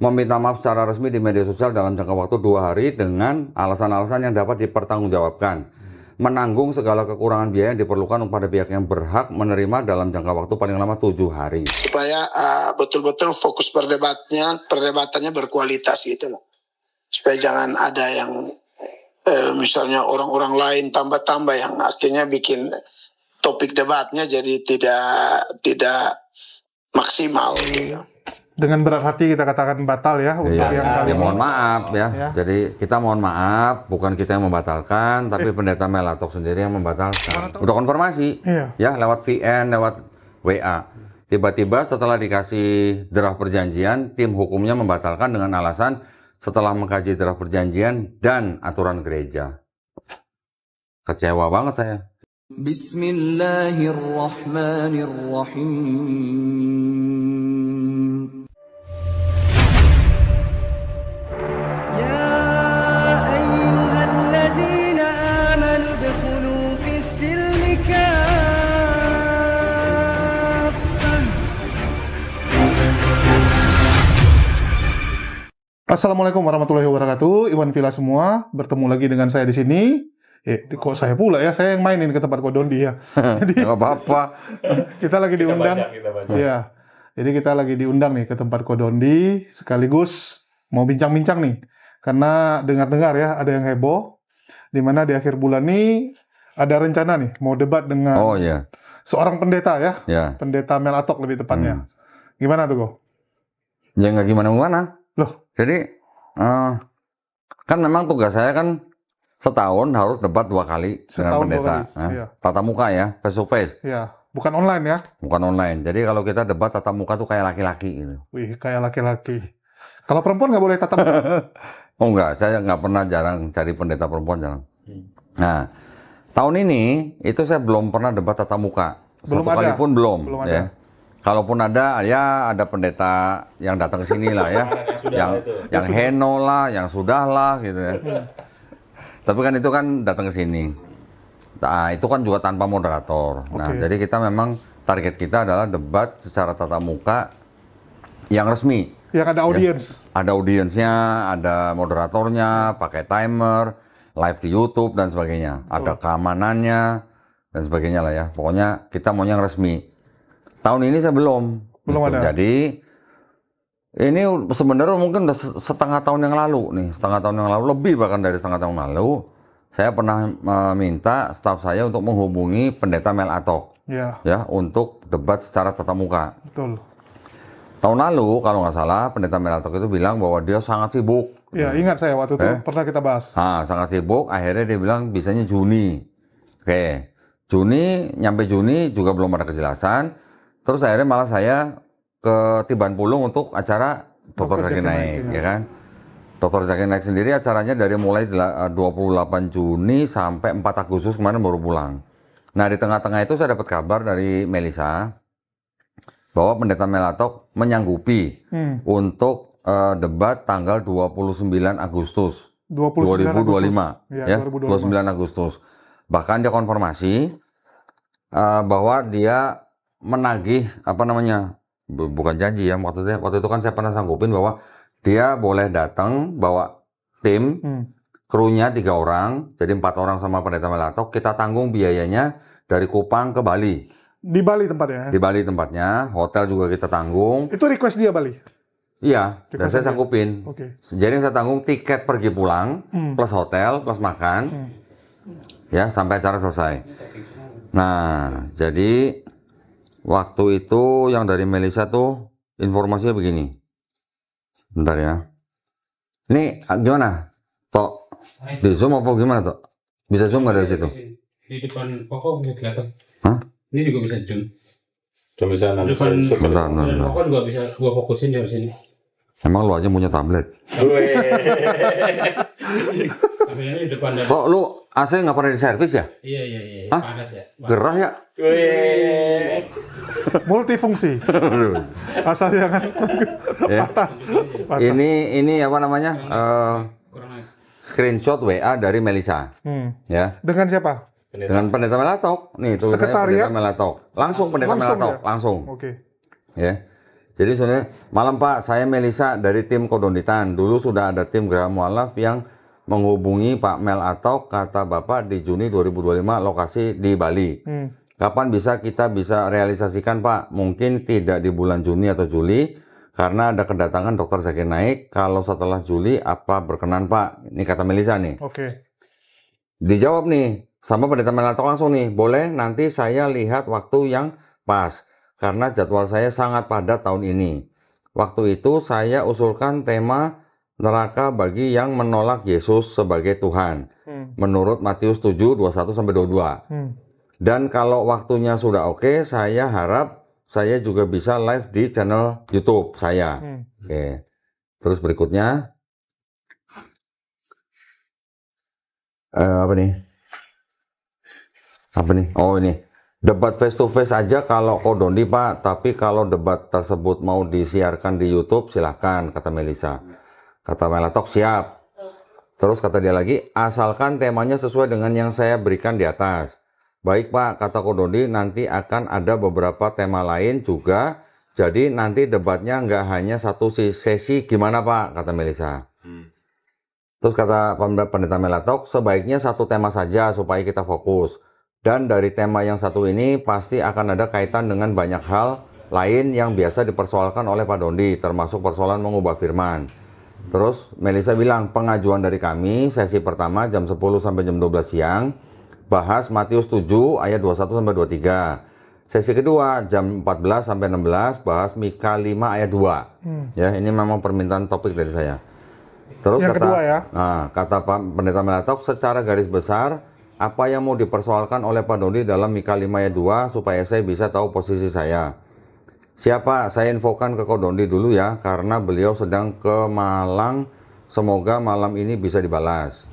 meminta maaf secara resmi di media sosial dalam jangka waktu 2 hari dengan alasan-alasan yang dapat dipertanggungjawabkan. Menanggung segala kekurangan biaya yang diperlukan kepada pihak yang berhak menerima dalam jangka waktu paling lama 7 hari. Supaya betul-betul fokus perdebatannya berkualitas gitu loh. Supaya jangan ada yang misalnya orang-orang lain tambah-tambah yang akhirnya bikin topik debatnya jadi tidak maksimal gitu. Dengan berat hati kita katakan batal ya untuk yang kali ya ini. mohon maaf ya. Jadi kita mohon maaf, bukan kita yang membatalkan, tapi pendeta Melatok sendiri yang membatalkan. Udah konfirmasi, ya lewat VN, lewat WA. Tiba-tiba setelah dikasih draft perjanjian, tim hukumnya membatalkan dengan alasan setelah mengkaji draft perjanjian dan aturan gereja. Kecewa banget saya. Bismillahirrahmanirrahim. Assalamualaikum warahmatullahi wabarakatuh. Iwan Villa semua, bertemu lagi dengan saya di sini. Kok saya pula ya? Saya yang mainin ke tempat Kodondi ya. Jadi nggak apa-apa. Kita lagi diundang. Iya. Jadi kita lagi diundang nih ke tempat Kodondi, sekaligus mau bincang-bincang nih. Karena dengar-dengar ya ada yang heboh, di mana di akhir bulan ini ada rencana nih mau debat dengan seorang pendeta ya. Pendeta Melatok lebih tepatnya. Gimana tuh, Go? Ya nggak gimana-gimana. Loh, jadi kan memang tugas saya kan setahun harus debat 2 kali dengan pendeta. Tatap muka ya, face to face. Iya, bukan online ya? Bukan online. Jadi kalau kita debat tatap muka tuh kayak laki-laki gitu. Wih, kayak laki-laki. Kalau perempuan nggak boleh tatap muka? Oh enggak, saya nggak pernah, jarang cari pendeta perempuan, jarang. Nah, tahun ini itu saya belum pernah debat tatap muka. Belum Satu kali pun belum ya. Ada. Kalaupun ada, ya ada pendeta yang datang ke sini lah ya, yang heno lah, yang sudah lah gitu ya. Tapi kan itu kan datang ke sini. Nah, itu kan juga tanpa moderator. Nah, jadi kita memang target kita adalah debat secara tatap muka yang resmi. Yang ada audiens. Ya. Ada audiensnya, ada moderatornya, pakai timer, live di YouTube dan sebagainya. Ada keamanannya dan sebagainya lah ya. Pokoknya kita mau yang resmi. Tahun ini saya belum ada. Jadi ini sebenarnya mungkin udah setengah tahun yang lalu nih, lebih bahkan dari setengah tahun lalu, saya pernah meminta staf saya untuk menghubungi pendeta Melatok ya untuk debat secara tatap muka. Betul. Tahun lalu kalau nggak salah pendeta Melatok itu bilang bahwa dia sangat sibuk. Ya, ingat saya waktu itu pernah kita bahas. Sangat sibuk, akhirnya dia bilang bisanya Juni. Nyampe Juni juga belum ada kejelasan. Terus akhirnya malah saya ke Tiban Pulung untuk acara Dr. Zaki Naik, ya kan? Dr. Zaki Naik sendiri acaranya dari mulai 28 Juni sampai 4 Agustus kemarin baru pulang. Nah, di tengah-tengah itu saya dapat kabar dari Melisa bahwa pendeta Melatok menyanggupi untuk debat tanggal 29 Agustus 2025 ya, 29 Agustus. Bahkan dia konfirmasi bahwa dia menagih bukan janji ya, waktu itu kan saya pernah sanggupin bahwa dia boleh datang bawa tim, krunya 3 orang, jadi 4 orang sama pendeta Melatok, kita tanggung biayanya dari Kupang ke Bali. Di Bali tempatnya? Di Bali tempatnya, hotel juga kita tanggung. Itu request dia Bali? Iya, dan saya sanggupin. Jadi saya tanggung tiket pergi pulang, plus hotel, plus makan, ya sampai acara selesai. Nah, jadi waktu itu yang dari Melisa tuh informasinya begini. Bentar ya. Ini gimana? Tok, di Zoom apa gimana, Tok? Bisa Zoom nggak dari situ? Di depan pokok bisa kelihatan. Hah? Ini juga bisa Zoom. Bentar. Pokok juga bisa gua fokusin dari sini. Emang lu aja punya tablet? Tapi ini depan dari... Kok lu AC nggak pernah diservis ya? Iya. Hah? Panas ya. Gerah ya? Multifungsi. Asal jangan patah. Ini apa namanya? Screenshot WA dari Melisa. Ya. Dengan siapa? Dengan pendeta Melatok. Nih tuh pendeta Melatok. Langsung pendeta Melatok, langsung. Oke. Ya. Jadi sebenarnya malam Pak, saya Melisa dari tim Kodonditan. Dulu sudah ada tim Geraha Mualaf yang menghubungi Pak Mel Atok, kata Bapak di Juni 2025 lokasi di Bali. Kapan kita bisa realisasikan Pak? Mungkin tidak di bulan Juni atau Juli karena ada kedatangan Dr. Zakir Naik. Kalau setelah Juli apa berkenan Pak? Ini kata Melisa nih. Oke. Dijawab nih sama Pendeta Mel Atok langsung nih. Boleh, nanti saya lihat waktu yang pas. Karena jadwal saya sangat padat tahun ini. Waktu itu saya usulkan tema neraka bagi yang menolak Yesus sebagai Tuhan. Menurut Matius 7, 21-22. Dan kalau waktunya sudah oke, saya harap saya juga bisa live di channel YouTube saya. Oke. Terus berikutnya. Apa nih? Oh ini. Debat face to face aja kalau Kodondi Pak, tapi kalau debat tersebut mau disiarkan di YouTube silahkan, kata Melisa. Kata Mel Atok siap. Terus kata dia lagi, asalkan temanya sesuai dengan yang saya berikan di atas. Baik Pak, kata Kodondi, nanti akan ada beberapa tema lain juga. Jadi nanti debatnya nggak hanya satu sesi, gimana Pak, kata Melisa. Terus kata Pendeta Mel Atok, sebaiknya satu tema saja supaya kita fokus. Dan dari tema yang satu ini pasti akan ada kaitan dengan banyak hal lain yang biasa dipersoalkan oleh Pak Dondi, termasuk persoalan mengubah firman. Terus Melisa bilang, pengajuan dari kami sesi pertama jam 10 sampai jam 12 siang, bahas Matius 7 ayat 21 sampai 23. Sesi kedua jam 14 sampai 16 bahas Mika 5 ayat 2. Ya, ini memang permintaan topik dari saya. Terus yang kedua ya. Kata Pak Pendeta Mel Atok, secara garis besar apa yang mau dipersoalkan oleh Pak Dondi dalam Mika 5 ayat 2 supaya saya bisa tahu posisi saya. Siapa? Saya infokan ke Kodondi dulu ya, karena beliau sedang ke Malang. Semoga malam ini bisa dibalas.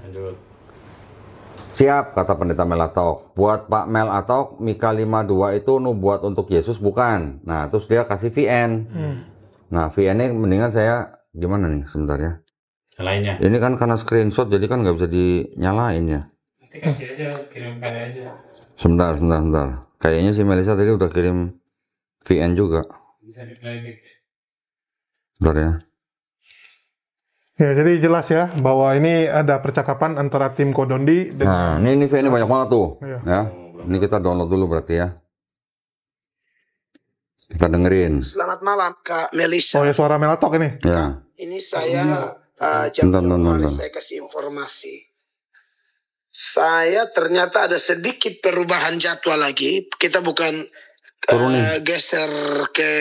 Siap, kata Pendeta Mel Atok. Buat Pak Mel Atok, Mika 5:2 itu nubuat untuk Yesus bukan. Nah, terus dia kasih VN. Nah, VN-nya mendingan saya gimana nih sebentar ya. Lainnya. Ini kan karena screenshot jadi kan nggak bisa dinyalain ya. Nanti kasih aja, kirimkan aja. Sebentar. Kayaknya si Melisa tadi udah kirim VN juga. Bisa di-play. Bentar ya. Ya, jadi jelas ya bahwa ini ada percakapan antara tim Kodondi Nah, ini VN-nya banyak banget tuh. Iya. Ya. Ini kita download dulu berarti ya. Kita dengerin. Selamat malam Kak Melisa. Oh ya, suara Mel Atok ini. Ya. Ini saya jam Bentar. saya kasih informasi. Saya ternyata ada sedikit perubahan jadwal lagi. Kita bukan geser ke,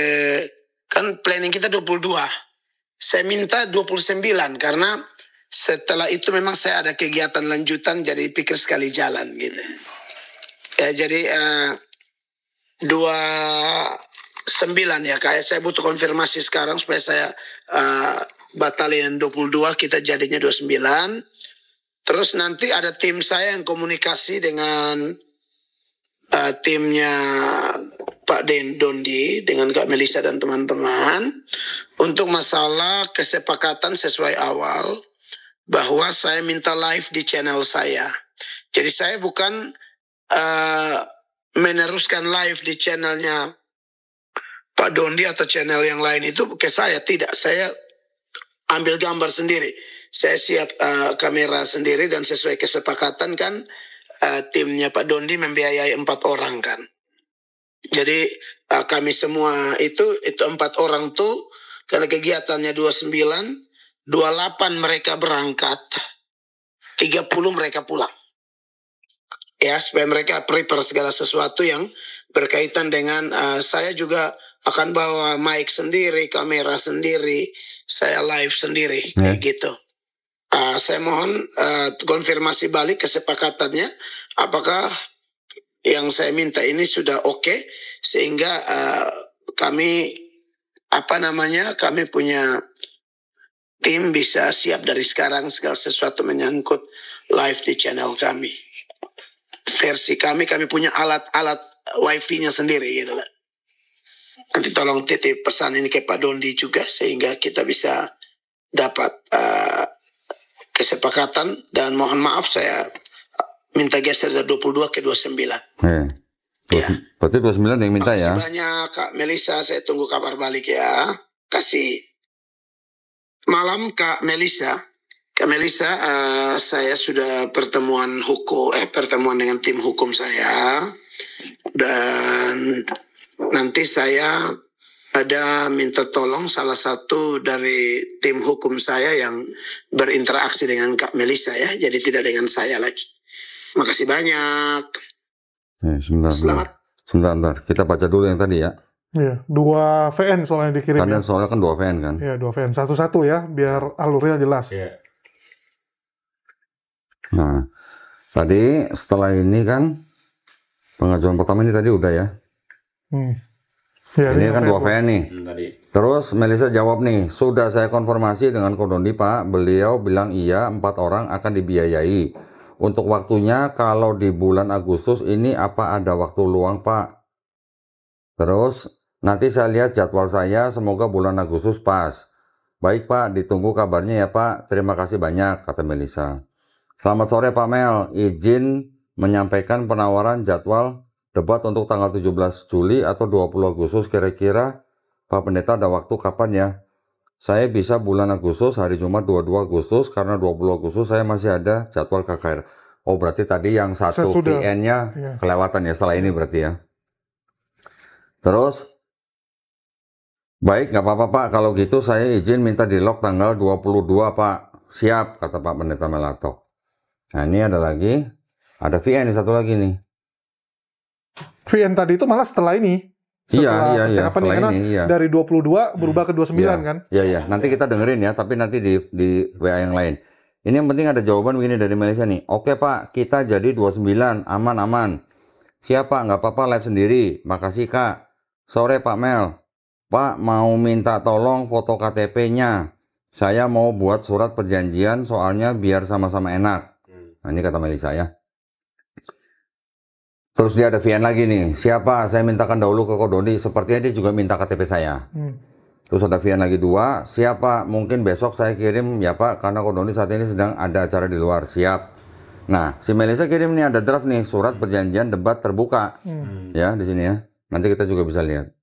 kan planning kita 22. Saya minta 29 karena setelah itu memang saya ada kegiatan lanjutan, jadi pikir sekali jalan gitu. Ya, jadi 29 ya, kayak saya butuh konfirmasi sekarang supaya saya batalin 22, kita jadinya 29. Terus nanti ada tim saya yang komunikasi dengan timnya Pak Dondi dengan Kak Melisa dan teman-teman untuk masalah kesepakatan sesuai awal bahwa saya minta live di channel saya. Jadi saya bukan meneruskan live di channelnya Pak Dondi atau channel yang lain itu ke saya, tidak. Saya ambil gambar sendiri. Saya siap kamera sendiri dan sesuai kesepakatan kan timnya Pak Dondi membiayai 4 orang kan. Jadi kami semua itu 4 orang tuh karena kegiatannya 29, 28 mereka berangkat, 30 mereka pulang. Ya, supaya mereka prepare segala sesuatu yang berkaitan dengan saya juga akan bawa mic sendiri, kamera sendiri, saya live sendiri, kayak gitu. Saya mohon konfirmasi balik kesepakatannya, apakah yang saya minta ini sudah oke, sehingga kami kami punya tim bisa siap dari sekarang segala sesuatu menyangkut live di channel kami. Versi kami punya alat wifi-nya sendiri gitu lah. Nanti tolong titip pesan ini ke Pak Dondi juga sehingga kita bisa dapat kesepakatan, dan mohon maaf saya minta geser dari 22 ke 29. Ya. Berarti 29 yang minta ya? Makasih banyak Kak Melisa, saya tunggu kabar balik ya. Kasih. Malam Kak Melisa. Kak Melisa, saya sudah pertemuan dengan tim hukum saya. Dan nanti saya ada minta tolong salah satu dari tim hukum saya yang berinteraksi dengan Kak Melisa ya. Jadi tidak dengan saya lagi. Makasih banyak. Sebentar. Kita baca dulu yang tadi ya. Iya, 2 VN soalnya dikirim. Karena Ya. soalnya kan 2 VN kan. Iya, 2 VN. Satu-satu ya, biar alurnya jelas. Iya. Nah, tadi setelah ini kan pengajuan pertama ini tadi udah ya. Ya, Ini kan 2 VN nih. Tadi. Terus Melisa jawab nih, sudah saya konfirmasi dengan Kodondi Pak, beliau bilang iya 4 orang akan dibiayai. Untuk waktunya kalau di bulan Agustus ini apa ada waktu luang Pak? Terus nanti saya lihat jadwal saya, semoga bulan Agustus pas. Baik Pak, ditunggu kabarnya ya Pak, terima kasih banyak, kata Melisa. Selamat sore Pak Mel, izin menyampaikan penawaran jadwal debat untuk tanggal 17 Juli atau 20 Agustus kira-kira Pak Pendeta ada waktu kapan ya? Saya bisa bulan Agustus, hari Jumat 22 Agustus, karena 20 Agustus saya masih ada jadwal KKR. Oh berarti tadi yang satu VN-nya kelewatan ya, setelah ini berarti ya. Terus, baik nggak apa-apa Pak, kalau gitu saya izin minta di lock tanggal 22 Pak. Siap, kata Pak Pendeta Melato. Nah ini ada lagi, ada VN satu lagi nih. VN tadi itu malah setelah ini. Iya, Setelah ini, iya. Dari 22 berubah ke 29 kan? Iya. Nanti kita dengerin ya, tapi nanti di WA yang lain. Ini yang penting ada jawaban begini dari Malaysia nih. Oke Pak, kita jadi 29, aman-aman. Siap Pak, nggak apa-apa live sendiri. Makasih Kak. Sore Pak Mel. Pak mau minta tolong foto KTP-nya. Saya mau buat surat perjanjian soalnya biar sama-sama enak. Nah ini kata Melisa ya. Terus dia ada VN lagi nih, siapa? Saya mintakan dahulu ke Kodondi, sepertinya dia juga minta KTP saya. Terus ada VN lagi 2, siapa? Mungkin besok saya kirim ya Pak, karena Kodondi saat ini sedang ada acara di luar, siap. Nah, si Melisa kirim nih, ada draft nih, surat perjanjian debat terbuka. Ya, di sini ya. Nanti kita juga bisa lihat.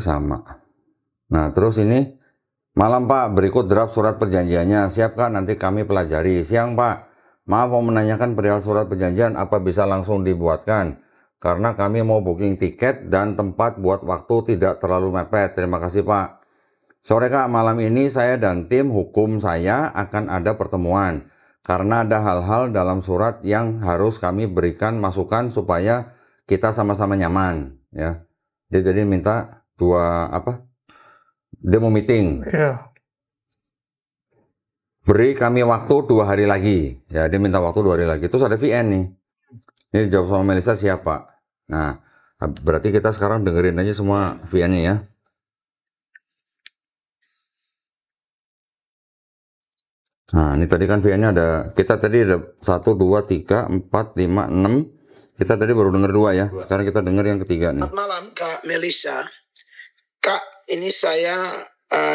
Sama. Nah, terus ini, malam Pak, berikut draft surat perjanjiannya, siap Kak? Nanti kami pelajari. Siang Pak. Maaf mau menanyakan perihal surat perjanjian apa bisa langsung dibuatkan? Karena kami mau booking tiket dan tempat buat waktu tidak terlalu mepet. Terima kasih Pak. Sore Kak, malam ini saya dan tim hukum saya akan ada pertemuan. Karena ada hal-hal dalam surat yang harus kami berikan masukan supaya kita sama-sama nyaman. Ya, dia jadi minta dia mau meeting. Iya. Beri kami waktu 2 hari lagi. Ya, dia minta waktu 2 hari lagi. Terus ada VN nih. Ini jawab sama Melisa siapa? Nah, berarti kita sekarang dengerin aja semua VN-nya ya. Nah, ini tadi kan VN-nya ada. Kita tadi ada 1, 2, 3, 4, 5, 6. Kita tadi baru denger 2 ya. Sekarang kita denger yang ketiga nih. Selamat malam Kak Melisa. Kak, ini saya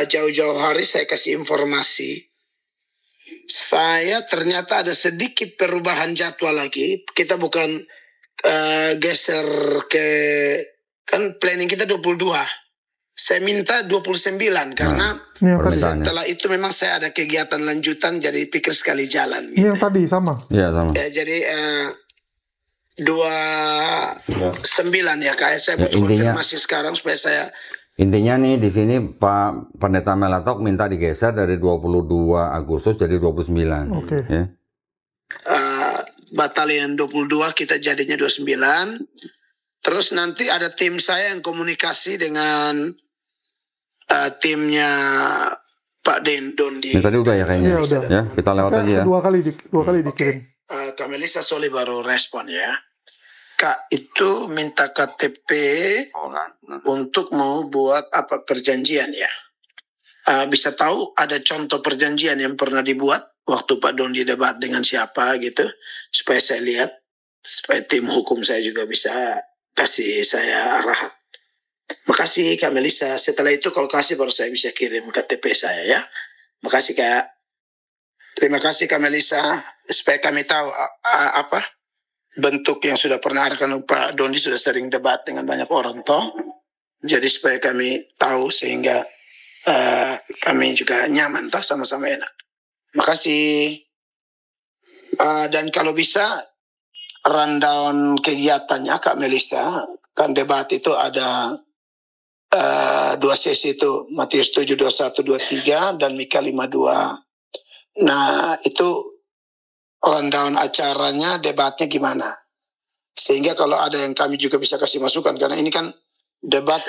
jauh-jauh hari saya kasih informasi. Saya ternyata ada sedikit perubahan jadwal lagi. Kita bukan geser ke, kan planning kita 22. Saya minta 29 karena setelah itu memang saya ada kegiatan lanjutan jadi pikir sekali jalan. Ini yang tadi sama? Iya sama. Ya, jadi 29 ya Kak. Saya butuh konfirmasi sekarang supaya saya. Intinya nih di sini Pak Pendeta Melatok minta digeser dari 22 Agustus jadi 29. Oke. Ya. Batalion 22 kita jadinya 29. Terus nanti ada tim saya yang komunikasi dengan timnya Pak Dondi. Ini tadi udah ya kayaknya. Iya, udah. Ya, kita lewat aja ya. 2 kali dikirim. Kak Melisa Soli baru respon ya. Kak itu minta KTP untuk mau buat apa perjanjian ya. Bisa tahu ada contoh perjanjian yang pernah dibuat waktu Pak Dondi debat dengan siapa gitu. Supaya saya lihat. Supaya tim hukum saya juga bisa kasih saya arahan. Makasih Kak Melisa. Setelah itu kalau kasih baru saya bisa kirim KTP saya ya. Makasih Kak. Terima kasih Kak Melisa. Supaya kami tahu apa bentuk yang sudah pernah ada, karena Pak Dondi sudah sering debat dengan banyak orang toh. Jadi supaya kami tahu sehingga kami juga nyaman toh, sama-sama enak. Makasih. Dan kalau bisa rundown kegiatannya Kak Melisa, kan debat itu ada 2 sesi itu, Matius 7, 21, 23 dan Mika 52. Nah itu rundown acaranya, debatnya gimana, sehingga kalau ada yang kami juga bisa kasih masukan, karena ini kan debat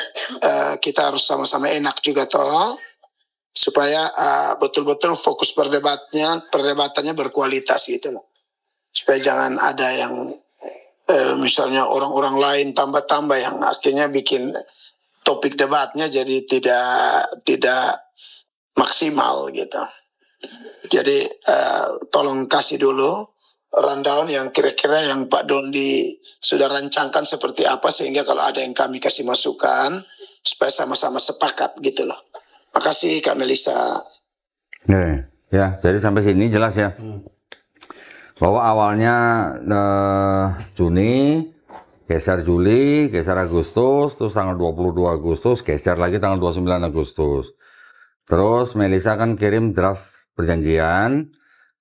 kita harus sama-sama enak juga toh, supaya betul-betul fokus perdebatannya berkualitas gitu loh, supaya jangan ada yang misalnya orang-orang lain tambah-tambah yang akhirnya bikin topik debatnya jadi tidak maksimal gitu. Jadi tolong kasih dulu rundown yang kira-kira yang Pak Dondi sudah rancangkan seperti apa, sehingga kalau ada yang kami kasih masukan supaya sama-sama sepakat gitu loh. Makasih Kak Melisa. Ya, jadi sampai sini jelas ya. Bahwa awalnya Juni, geser Juli, geser Agustus, terus tanggal 22 Agustus, geser lagi tanggal 29 Agustus. Terus Melisa kan kirim draft perjanjian,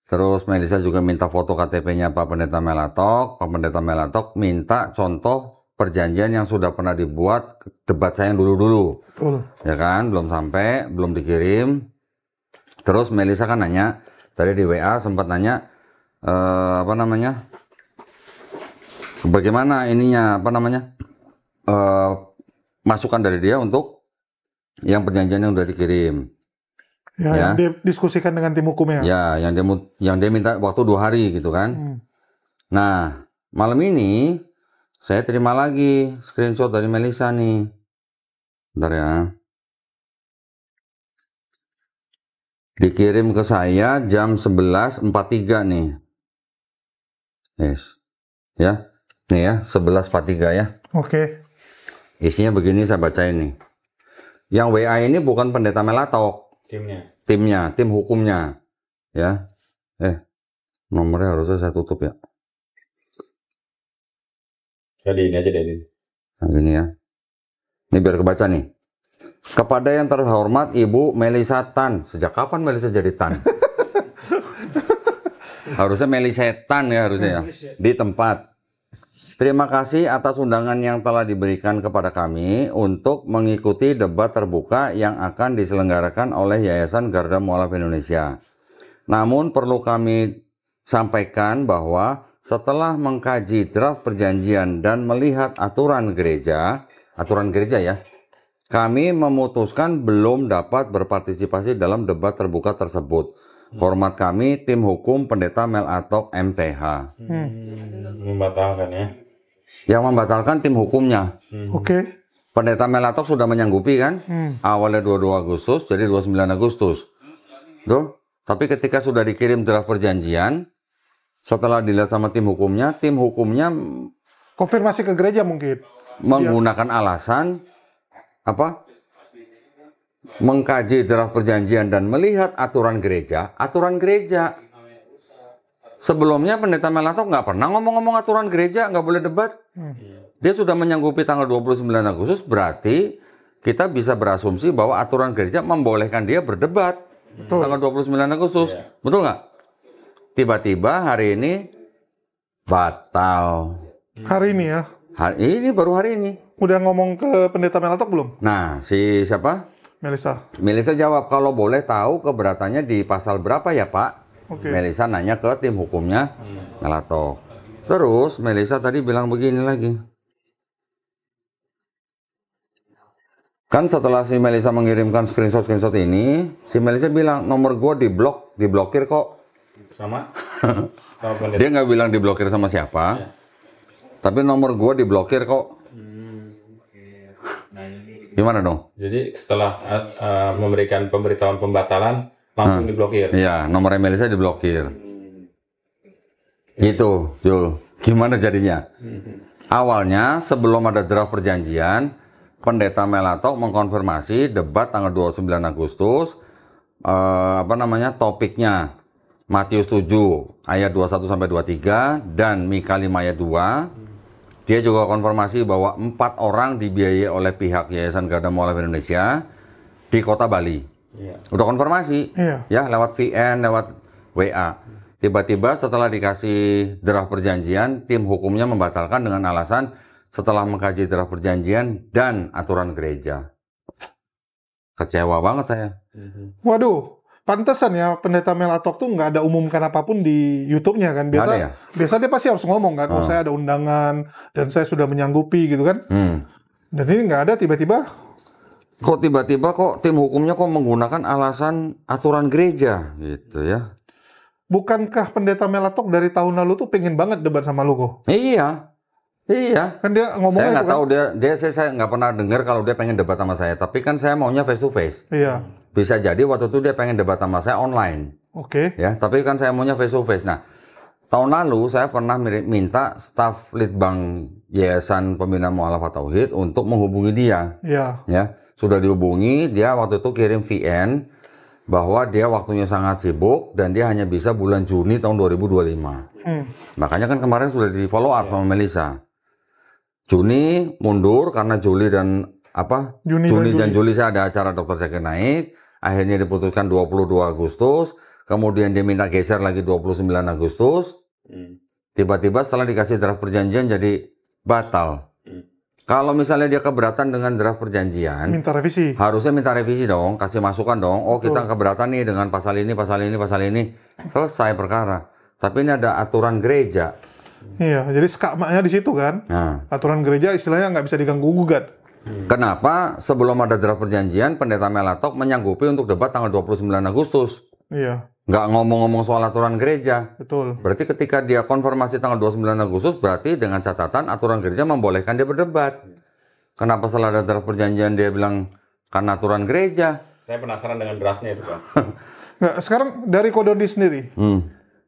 terus Melisa juga minta foto KTP-nya Pak Pendeta Melatok. Pak Pendeta Melatok minta contoh perjanjian yang sudah pernah dibuat debat saya yang dulu-dulu. Ya kan, belum sampai, belum dikirim. Terus Melisa kan nanya, tadi di WA sempat nanya, bagaimana ininya, masukan dari dia untuk yang perjanjian yang udah dikirim. Ya, yang dia diskusikan dengan tim hukumnya. Ya, yang dia minta waktu 2 hari gitu kan. Nah, malam ini saya terima lagi screenshot dari Melisa nih. Bentar ya. Dikirim ke saya jam 11.43 nih. Yes. Ya. Nih ya, 11.43 ya. Oke. Isinya begini, saya bacain nih. Yang WA ini bukan Pendeta Melatok. Timnya, tim hukumnya. Ya. Nomornya harusnya saya tutup ya. Jadi ini aja deh. Nah, gini ya. Ini biar kebaca nih. Kepada yang terhormat Ibu Melisa Tan. Sejak kapan Melisa jadi Tan? Harusnya Melisetan ya harusnya ya. Di tempat. Terima kasih atas undangan yang telah diberikan kepada kami untuk mengikuti debat terbuka yang akan diselenggarakan oleh Yayasan Garda Mualaf Indonesia. Namun perlu kami sampaikan bahwa setelah mengkaji draft perjanjian dan melihat aturan gereja ya, kami memutuskan belum dapat berpartisipasi dalam debat terbuka tersebut. Hormat kami, tim hukum Pendeta Melatok MTH. Membatalkan ya. Yang membatalkan tim hukumnya. Oke. Pendeta Melatok sudah menyanggupi kan? Awalnya 22 Agustus, jadi 29 Agustus. Tuh. Tapi ketika sudah dikirim draft perjanjian, setelah dilihat sama tim hukumnya Konfirmasi ke gereja mungkin. Menggunakan alasan apa? Mengkaji draft perjanjian dan melihat aturan gereja. Sebelumnya Pendeta Melatok nggak pernah ngomong-ngomong aturan gereja, nggak boleh debat. Dia sudah menyanggupi tanggal 29 Agustus, berarti kita bisa berasumsi bahwa aturan gereja membolehkan dia berdebat. Betul. Tanggal 29 Agustus. Betul nggak? Tiba-tiba hari ini batal. Hari ini ya? Baru hari ini. Udah ngomong ke Pendeta Melatok belum? Nah, si siapa? Melisa jawab, kalau boleh tahu keberatannya di pasal berapa ya Pak? Okay. Melisa nanya ke tim hukumnya Melatok. Terus Melisa tadi bilang begini lagi. Kan setelah si Melisa mengirimkan screenshot ini, si Melisa bilang nomor gue diblokir kok. Sama? Dia nggak bilang diblokir sama siapa, tapi nomor gue diblokir kok. Gimana dong? Jadi setelah memberikan pemberitahuan pembatalan langsung diblokir. Iya, nomor Melisa diblokir. Gitu, Jul. Gimana jadinya? Awalnya sebelum ada draft perjanjian, Pendeta Melatok mengkonfirmasi debat tanggal 29 Agustus, topiknya Matius 7 ayat 21 sampai 23 dan Mika 5 ayat 2. Dia juga konfirmasi bahwa 4 orang dibiayai oleh pihak Yayasan Garda Mualaf Indonesia di kota Bali. Udah konfirmasi, ya lewat VN, lewat WA. Tiba-tiba setelah dikasih draft perjanjian, tim hukumnya membatalkan dengan alasan setelah mengkaji draft perjanjian dan aturan gereja. Kecewa banget saya. Waduh, pantesan ya Pendeta Mel Atok tuh nggak ada umumkan apapun di YouTube-nya kan. Biasa dia pasti harus ngomong kan, oh saya ada undangan dan saya sudah menyanggupi gitu kan. Dan ini nggak ada, tiba-tiba. Kok tiba-tiba kok tim hukumnya kok menggunakan alasan aturan gereja gitu ya? Bukankah Pendeta Mel Atok dari tahun lalu tuh pengen banget debat sama lu kok? Iya. Kan dia ngomongnya saya nggak itu tahu saya nggak pernah dengar kalau dia pengen debat sama saya. Tapi kan saya maunya face to face. Iya. Bisa jadi waktu itu dia pengen debat sama saya online. Oke. Ya, tapi kan saya maunya face to face. Nah, tahun lalu saya pernah minta staf Litbang Yayasan Pembina Mu'alafah Tauhid untuk menghubungi dia. Iya. Ya, sudah dihubungi, dia waktu itu kirim VN bahwa dia waktunya sangat sibuk dan dia hanya bisa bulan Juni tahun 2025. Makanya kan kemarin sudah di follow up sama Melisa. Juni mundur karena Juli dan Juni dan Juli saya ada acara Dr. Zakir Naik. Akhirnya diputuskan 22 Agustus. Kemudian dia minta geser lagi 29 Agustus. Tiba-tiba setelah dikasih draft perjanjian jadi batal. Kalau misalnya dia keberatan dengan draft perjanjian, minta revisi. Harusnya minta revisi dong, kasih masukan dong. Oh, kita keberatan nih dengan pasal ini, pasal ini, pasal ini. Selesai perkara. Tapi ini ada aturan gereja. Iya, jadi skakmaknya di situ kan. Nah, aturan gereja istilahnya nggak bisa diganggu-gugat. Kenapa sebelum ada draft perjanjian, Pendeta Mel Atok menyanggupi untuk debat tanggal 29 Agustus? Iya. Nggak ngomong-ngomong soal aturan gereja. Betul. Berarti ketika dia konfirmasi tanggal 29 Agustus, berarti dengan catatan aturan gereja membolehkan dia berdebat. Kenapa setelah ada draft perjanjian dia bilang karena aturan gereja? Saya penasaran dengan draftnya itu, Pak. Nggak, sekarang dari Kodondi sendiri,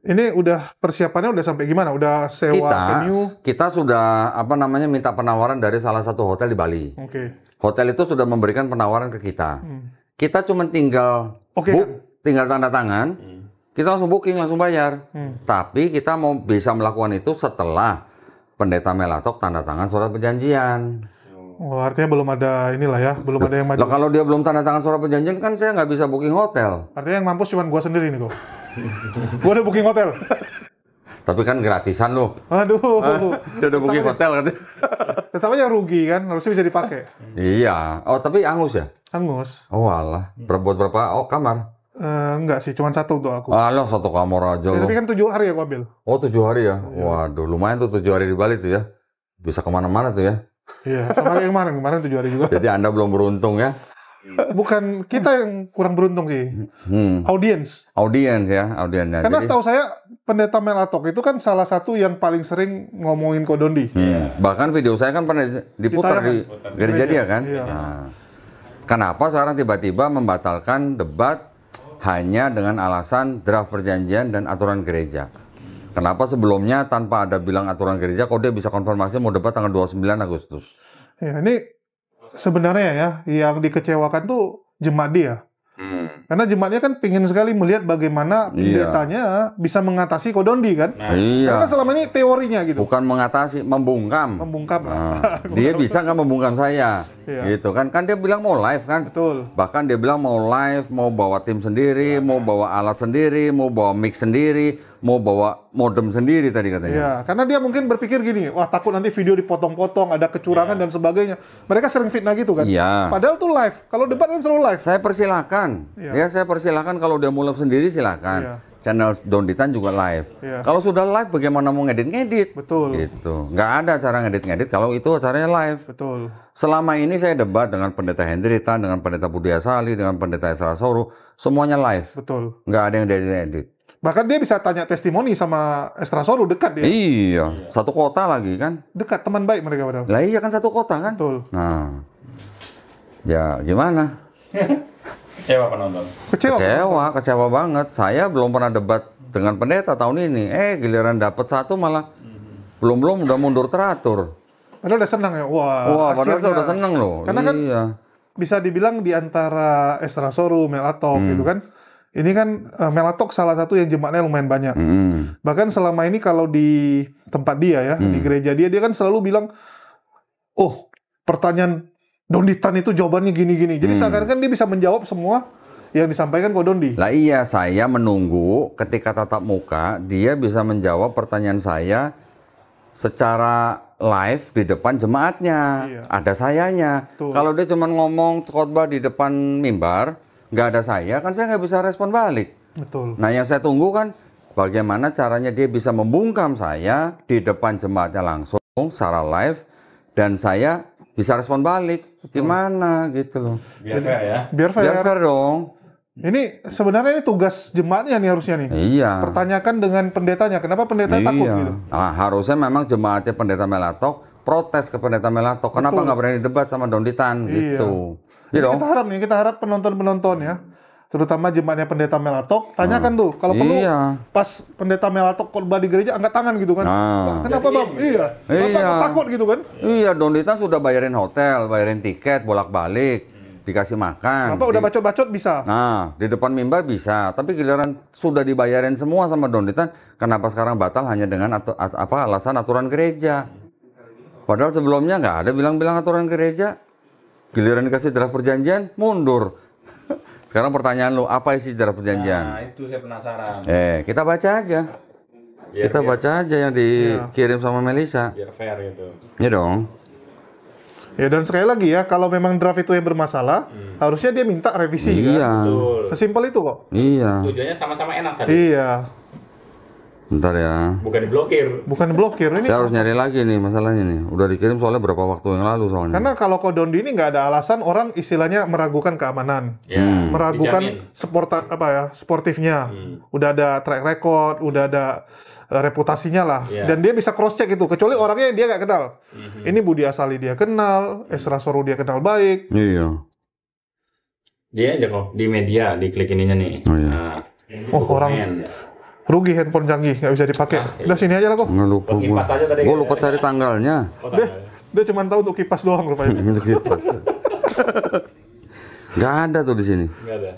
ini udah persiapannya udah sampai gimana? Udah sewa venue? Kita sudah minta penawaran dari salah satu hotel di Bali. Oke. Hotel itu sudah memberikan penawaran ke kita. Kita cuma tinggal tinggal tanda tangan, kita langsung booking, langsung bayar. Tapi kita mau bisa melakukan itu setelah Pendeta Mel Atok tanda tangan surat perjanjian. Oh, artinya belum ada inilah ya, belum ada yang maju. Loh, kalau dia belum tanda tangan surat perjanjian kan saya nggak bisa booking hotel. Artinya yang mampus cuma gua sendiri nih kok. Gua udah booking hotel. Tapi kan gratisan loh. Aduh. Dia udah booking hotel kan. Tetap aja rugi kan, harusnya bisa dipakai. Iya. Oh, tapi angus ya? Angus. Oh alah. Berapa? Oh, kamar? Enggak sih, cuma satu untuk aku. Alah, satu kamar aja loh. Tapi kan 7 hari aku ambil. Oh, 7 hari ya? Waduh, lumayan tuh 7 hari di Bali tuh ya. Bisa kemana-mana tuh ya. Iya, sama kayak kemarin 7 hari juga. Jadi Anda belum beruntung ya? Bukan kita yang kurang beruntung sih. Audiens ya. Karena setahu saya Pendeta Mel Atok itu kan salah satu yang paling sering ngomongin Kodondi. Bahkan video saya kan pernah diputar di gereja dia kan. Iya. Nah, kenapa sekarang tiba-tiba membatalkan debat hanya dengan alasan draft perjanjian dan aturan gereja? Kenapa sebelumnya tanpa ada bilang aturan gereja, kok dia bisa konfirmasi mau debat tanggal 29 Agustus? Ya, ini sebenarnya ya, yang dikecewakan tuh jemaat dia. Karena jemaatnya kan pingin sekali melihat bagaimana pendetanya bisa mengatasi Kodondi kan. Karena kan selama ini teorinya gitu. Bukan mengatasi, membungkam. Nah, dia bisa nggak membungkam saya, gitu kan? Kan dia bilang mau live kan. Betul. Bahkan dia bilang mau live, mau bawa tim sendiri, mau bawa alat sendiri, mau bawa mic sendiri, mau bawa modem sendiri tadi katanya. Iya, karena dia mungkin berpikir gini, wah takut nanti video dipotong-potong, ada kecurangan dan sebagainya. Mereka sering fitnah gitu kan. Iya. Padahal tuh live. Kalau debat kan selalu live. Saya persilahkan. Ya, saya persilahkan kalau dia mau live sendiri silakan. Channel Donditan juga live. Kalau sudah live bagaimana mau ngedit-ngedit? Betul. Gitu. Nggak ada cara ngedit-ngedit kalau itu acaranya live. Betul. Selama ini saya debat dengan Pendeta Hendrita, dengan Pendeta Budi Asali, dengan Pendeta Esra Soru, semuanya live. Betul. Nggak ada yang edit-edit. Bahkan dia bisa tanya testimoni sama Esra Soru, dekat dia. Iya, satu kota lagi kan. Dekat, teman baik mereka padahal. Lah iya kan satu kota kan. Betul. Nah, ya gimana? Kecewa penonton. Kecewa banget. Saya belum pernah debat dengan pendeta tahun ini. Giliran dapat satu malah belum udah mundur teratur. Padahal udah senang ya. Wah, padahal saya udah senang loh. Karena kan bisa dibilang di antara Esra Soru, Mel Atok gitu kan, ini kan Melatok salah satu yang jemaatnya lumayan banyak. Bahkan selama ini kalau di tempat dia ya, di gereja dia kan selalu bilang, oh pertanyaan Donditan itu jawabannya gini-gini. Jadi seakan-akan dia bisa menjawab semua yang disampaikan Ko Dondi. Lah iya, saya menunggu ketika tatap muka dia bisa menjawab pertanyaan saya secara live di depan jemaatnya. Iya. Ada sayanya. Betul. Kalau dia cuma ngomong khotbah di depan mimbar, nggak ada saya, kan saya nggak bisa respon balik. Betul. Nah yang saya tunggu kan bagaimana caranya dia bisa membungkam saya di depan jemaatnya langsung secara live dan saya bisa respon balik. Gimana gitu loh. Biar fair ya. Biar fair. Biar fair dong. Ini sebenarnya ini tugas jemaatnya nih harusnya nih. Iya. Pertanyakan dengan pendetanya. Kenapa pendeta takut gitu? Nah, harusnya memang jemaatnya pendeta Melatok protes ke pendeta Melatok. Kenapa nggak berani debat sama Donditan gitu? Iya dong. Kita harap penonton-penonton ya, terutama jemaatnya pendeta Melatok, tanyakan tuh kalau perlu pas pendeta Melatok khotbah di gereja angkat tangan gitu kan. Kenapa Bang? Iya. Bapak takut gitu kan? Iya, Donditan sudah bayarin hotel, bayarin tiket, bolak-balik, dikasih makan. Bapak udah bacot-bacot bisa. Nah, di depan mimbar bisa, tapi giliran sudah dibayarin semua sama Donditan, kenapa sekarang batal hanya dengan alasan aturan gereja? Padahal sebelumnya nggak ada bilang-bilang aturan gereja. Giliran dikasih draft perjanjian, mundur. Sekarang pertanyaan lu, apa isi draft perjanjian? Nah, itu saya penasaran. Kita baca aja. Kita baca aja yang dikirim sama Melisa. Biar fair gitu. Iya dong. Ya dan sekali lagi ya, kalau memang draft itu yang bermasalah, harusnya dia minta revisi kan. Betul. Sesimpel itu kok. Iya. Tujuannya sama-sama enak tadi. Iya. Bentar ya. Bukan diblokir. Bukan blokir ini. Saya harus nyari lagi nih masalahnya nih. Udah dikirim soalnya berapa waktu yang lalu soalnya. Karena kalau Ko Dondi ini nggak ada alasan orang istilahnya meragukan keamanan, Ya, meragukan sportifnya. Udah ada track record, udah ada reputasinya lah. Dan dia bisa cross check itu. Kecuali orangnya yang dia nggak kenal. Ini Budi Asali dia kenal, Esra Soru dia kenal baik. Iya. Dia aja kok di media, diklik ininya nih. Oh, iya. Nah, orang rugi handphone canggih, nggak bisa dipakai. Udah sini aja lah kok. Nggak lupa gue. Kipas aja tadi. Gue lupa cari tanggalnya. Dia cuma tahu untuk kipas doang rupanya. Untuk kipas. Nggak ada tuh di sini. Nggak ada.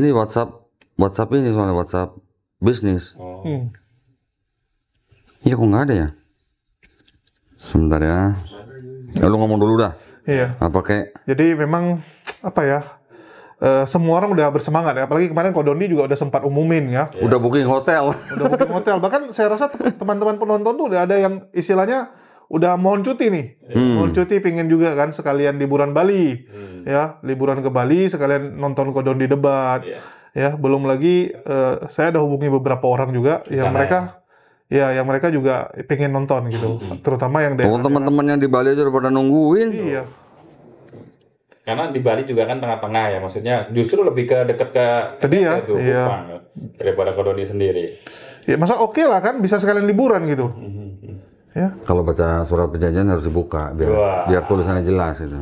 Ini WhatsApp ini soalnya WhatsApp bisnis. Iya kok nggak ada ya? Sebentar ya. Lu ngomong dulu dah. Iya. Apa kayak? Jadi memang apa ya? Semua orang udah bersemangat ya. Apalagi kemarin Ko Dondi juga udah sempat umumin ya. Udah booking hotel. Udah booking hotel. Bahkan saya rasa teman-teman penonton tuh udah ada yang istilahnya udah mohon cuti nih. Mohon cuti pingin juga kan sekalian liburan Bali. Ya, liburan ke Bali sekalian nonton Ko Dondi debat. Ya, belum lagi saya ada hubungi beberapa orang juga yang mereka yang mereka juga pengen nonton gitu. Terutama yang teman-teman yang di Bali aja udah pada nungguin. Iya. Karena di Bali juga kan tengah-tengah ya, maksudnya justru lebih ke deket ke dia, itu, iya. daripada Ko Dondi sendiri. Ya masa oke lah kan bisa sekalian liburan gitu. Ya. Kalau baca surat perjanjian harus dibuka biar tulisannya jelas gitu.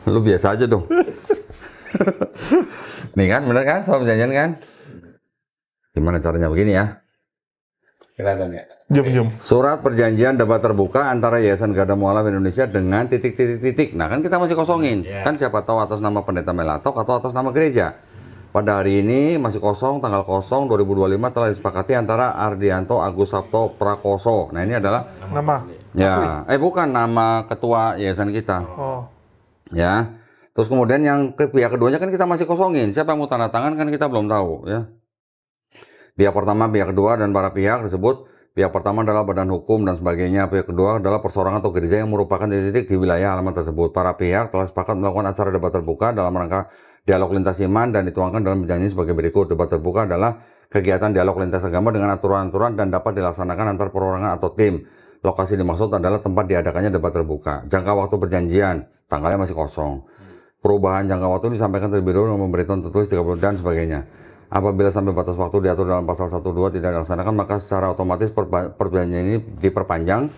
Lu biasa aja dong. Nih kan, bener kan surat perjanjian kan? Gimana caranya begini ya? Kelihatan ya? Jom. Surat perjanjian debat terbuka antara Yayasan Garda Mualaf Indonesia dengan titik-titik. Nah kan kita masih kosongin. Kan siapa tahu atas nama pendeta Melatok atau atas nama gereja. Pada hari ini masih kosong, tanggal 0 2025 telah disepakati antara Ardianto Agus Sabto Prakoso. Nah ini adalah Nama. ya, bukan nama ketua yayasan kita. Oh. Ya. Terus kemudian yang pihak keduanya kan kita masih kosongin. Siapa yang mau tanda tangan kan kita belum tahu ya. Pihak pertama, pihak kedua, dan para pihak tersebut. Pihak pertama adalah badan hukum dan sebagainya. Pihak kedua adalah perseorangan atau gereja yang merupakan titik di wilayah alamat tersebut. Para pihak telah sepakat melakukan acara debat terbuka dalam rangka dialog lintas iman dan dituangkan dalam perjanjian sebagai berikut. Debat terbuka adalah kegiatan dialog lintas agama dengan aturan-aturan dan dapat dilaksanakan antar perorangan atau tim. Lokasi dimaksud adalah tempat diadakannya debat terbuka. Jangka waktu perjanjian, tanggalnya masih kosong. Perubahan jangka waktu disampaikan terlebih dahulu dengan pemberitahuan tertulis 30 dan sebagainya. Apabila sampai batas waktu diatur dalam pasal 1.2 tidak dilaksanakan, maka secara otomatis perjanjian ini diperpanjang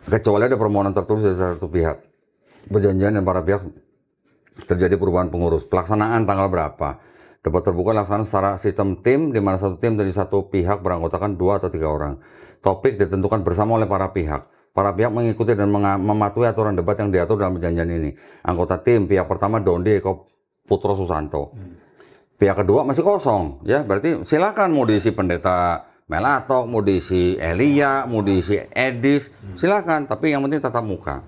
kecuali ada permohonan tertulis dari satu pihak. Perjanjian dan para pihak terjadi perubahan pengurus. Pelaksanaan tanggal berapa? Debat terbuka dilaksanakan secara sistem tim, di mana satu tim dari satu pihak beranggotakan 2 atau 3 orang. Topik ditentukan bersama oleh para pihak. Para pihak mengikuti dan mematuhi aturan debat yang diatur dalam perjanjian ini. Anggota tim, pihak pertama Dondi Eko Putro Susanto. Pihak kedua masih kosong, ya berarti silakan mau diisi pendeta Melatok, mau diisi Elia, mau diisi Edis, silakan. Tapi yang penting tatap muka.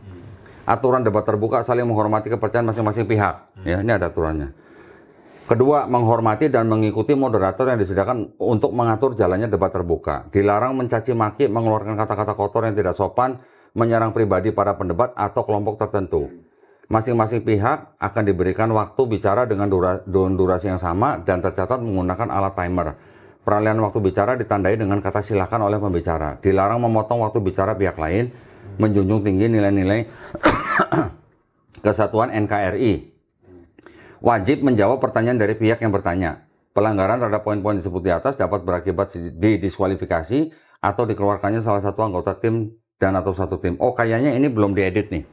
Aturan debat terbuka saling menghormati kepercayaan masing-masing pihak. Ya, ini ada aturannya. Kedua, menghormati dan mengikuti moderator yang disediakan untuk mengatur jalannya debat terbuka. Dilarang mencaci maki, mengeluarkan kata-kata kotor yang tidak sopan, menyerang pribadi para pendebat atau kelompok tertentu. Masing-masing pihak akan diberikan waktu bicara dengan durasi yang sama dan tercatat menggunakan alat timer. Peralihan waktu bicara ditandai dengan kata silakan oleh pembicara. Dilarang memotong waktu bicara pihak lain, menjunjung tinggi nilai-nilai kesatuan NKRI. Wajib menjawab pertanyaan dari pihak yang bertanya. Pelanggaran terhadap poin-poin disebut di atas dapat berakibat didiskualifikasi atau dikeluarkannya salah satu anggota tim dan atau satu tim. Oh, kayaknya ini belum diedit nih.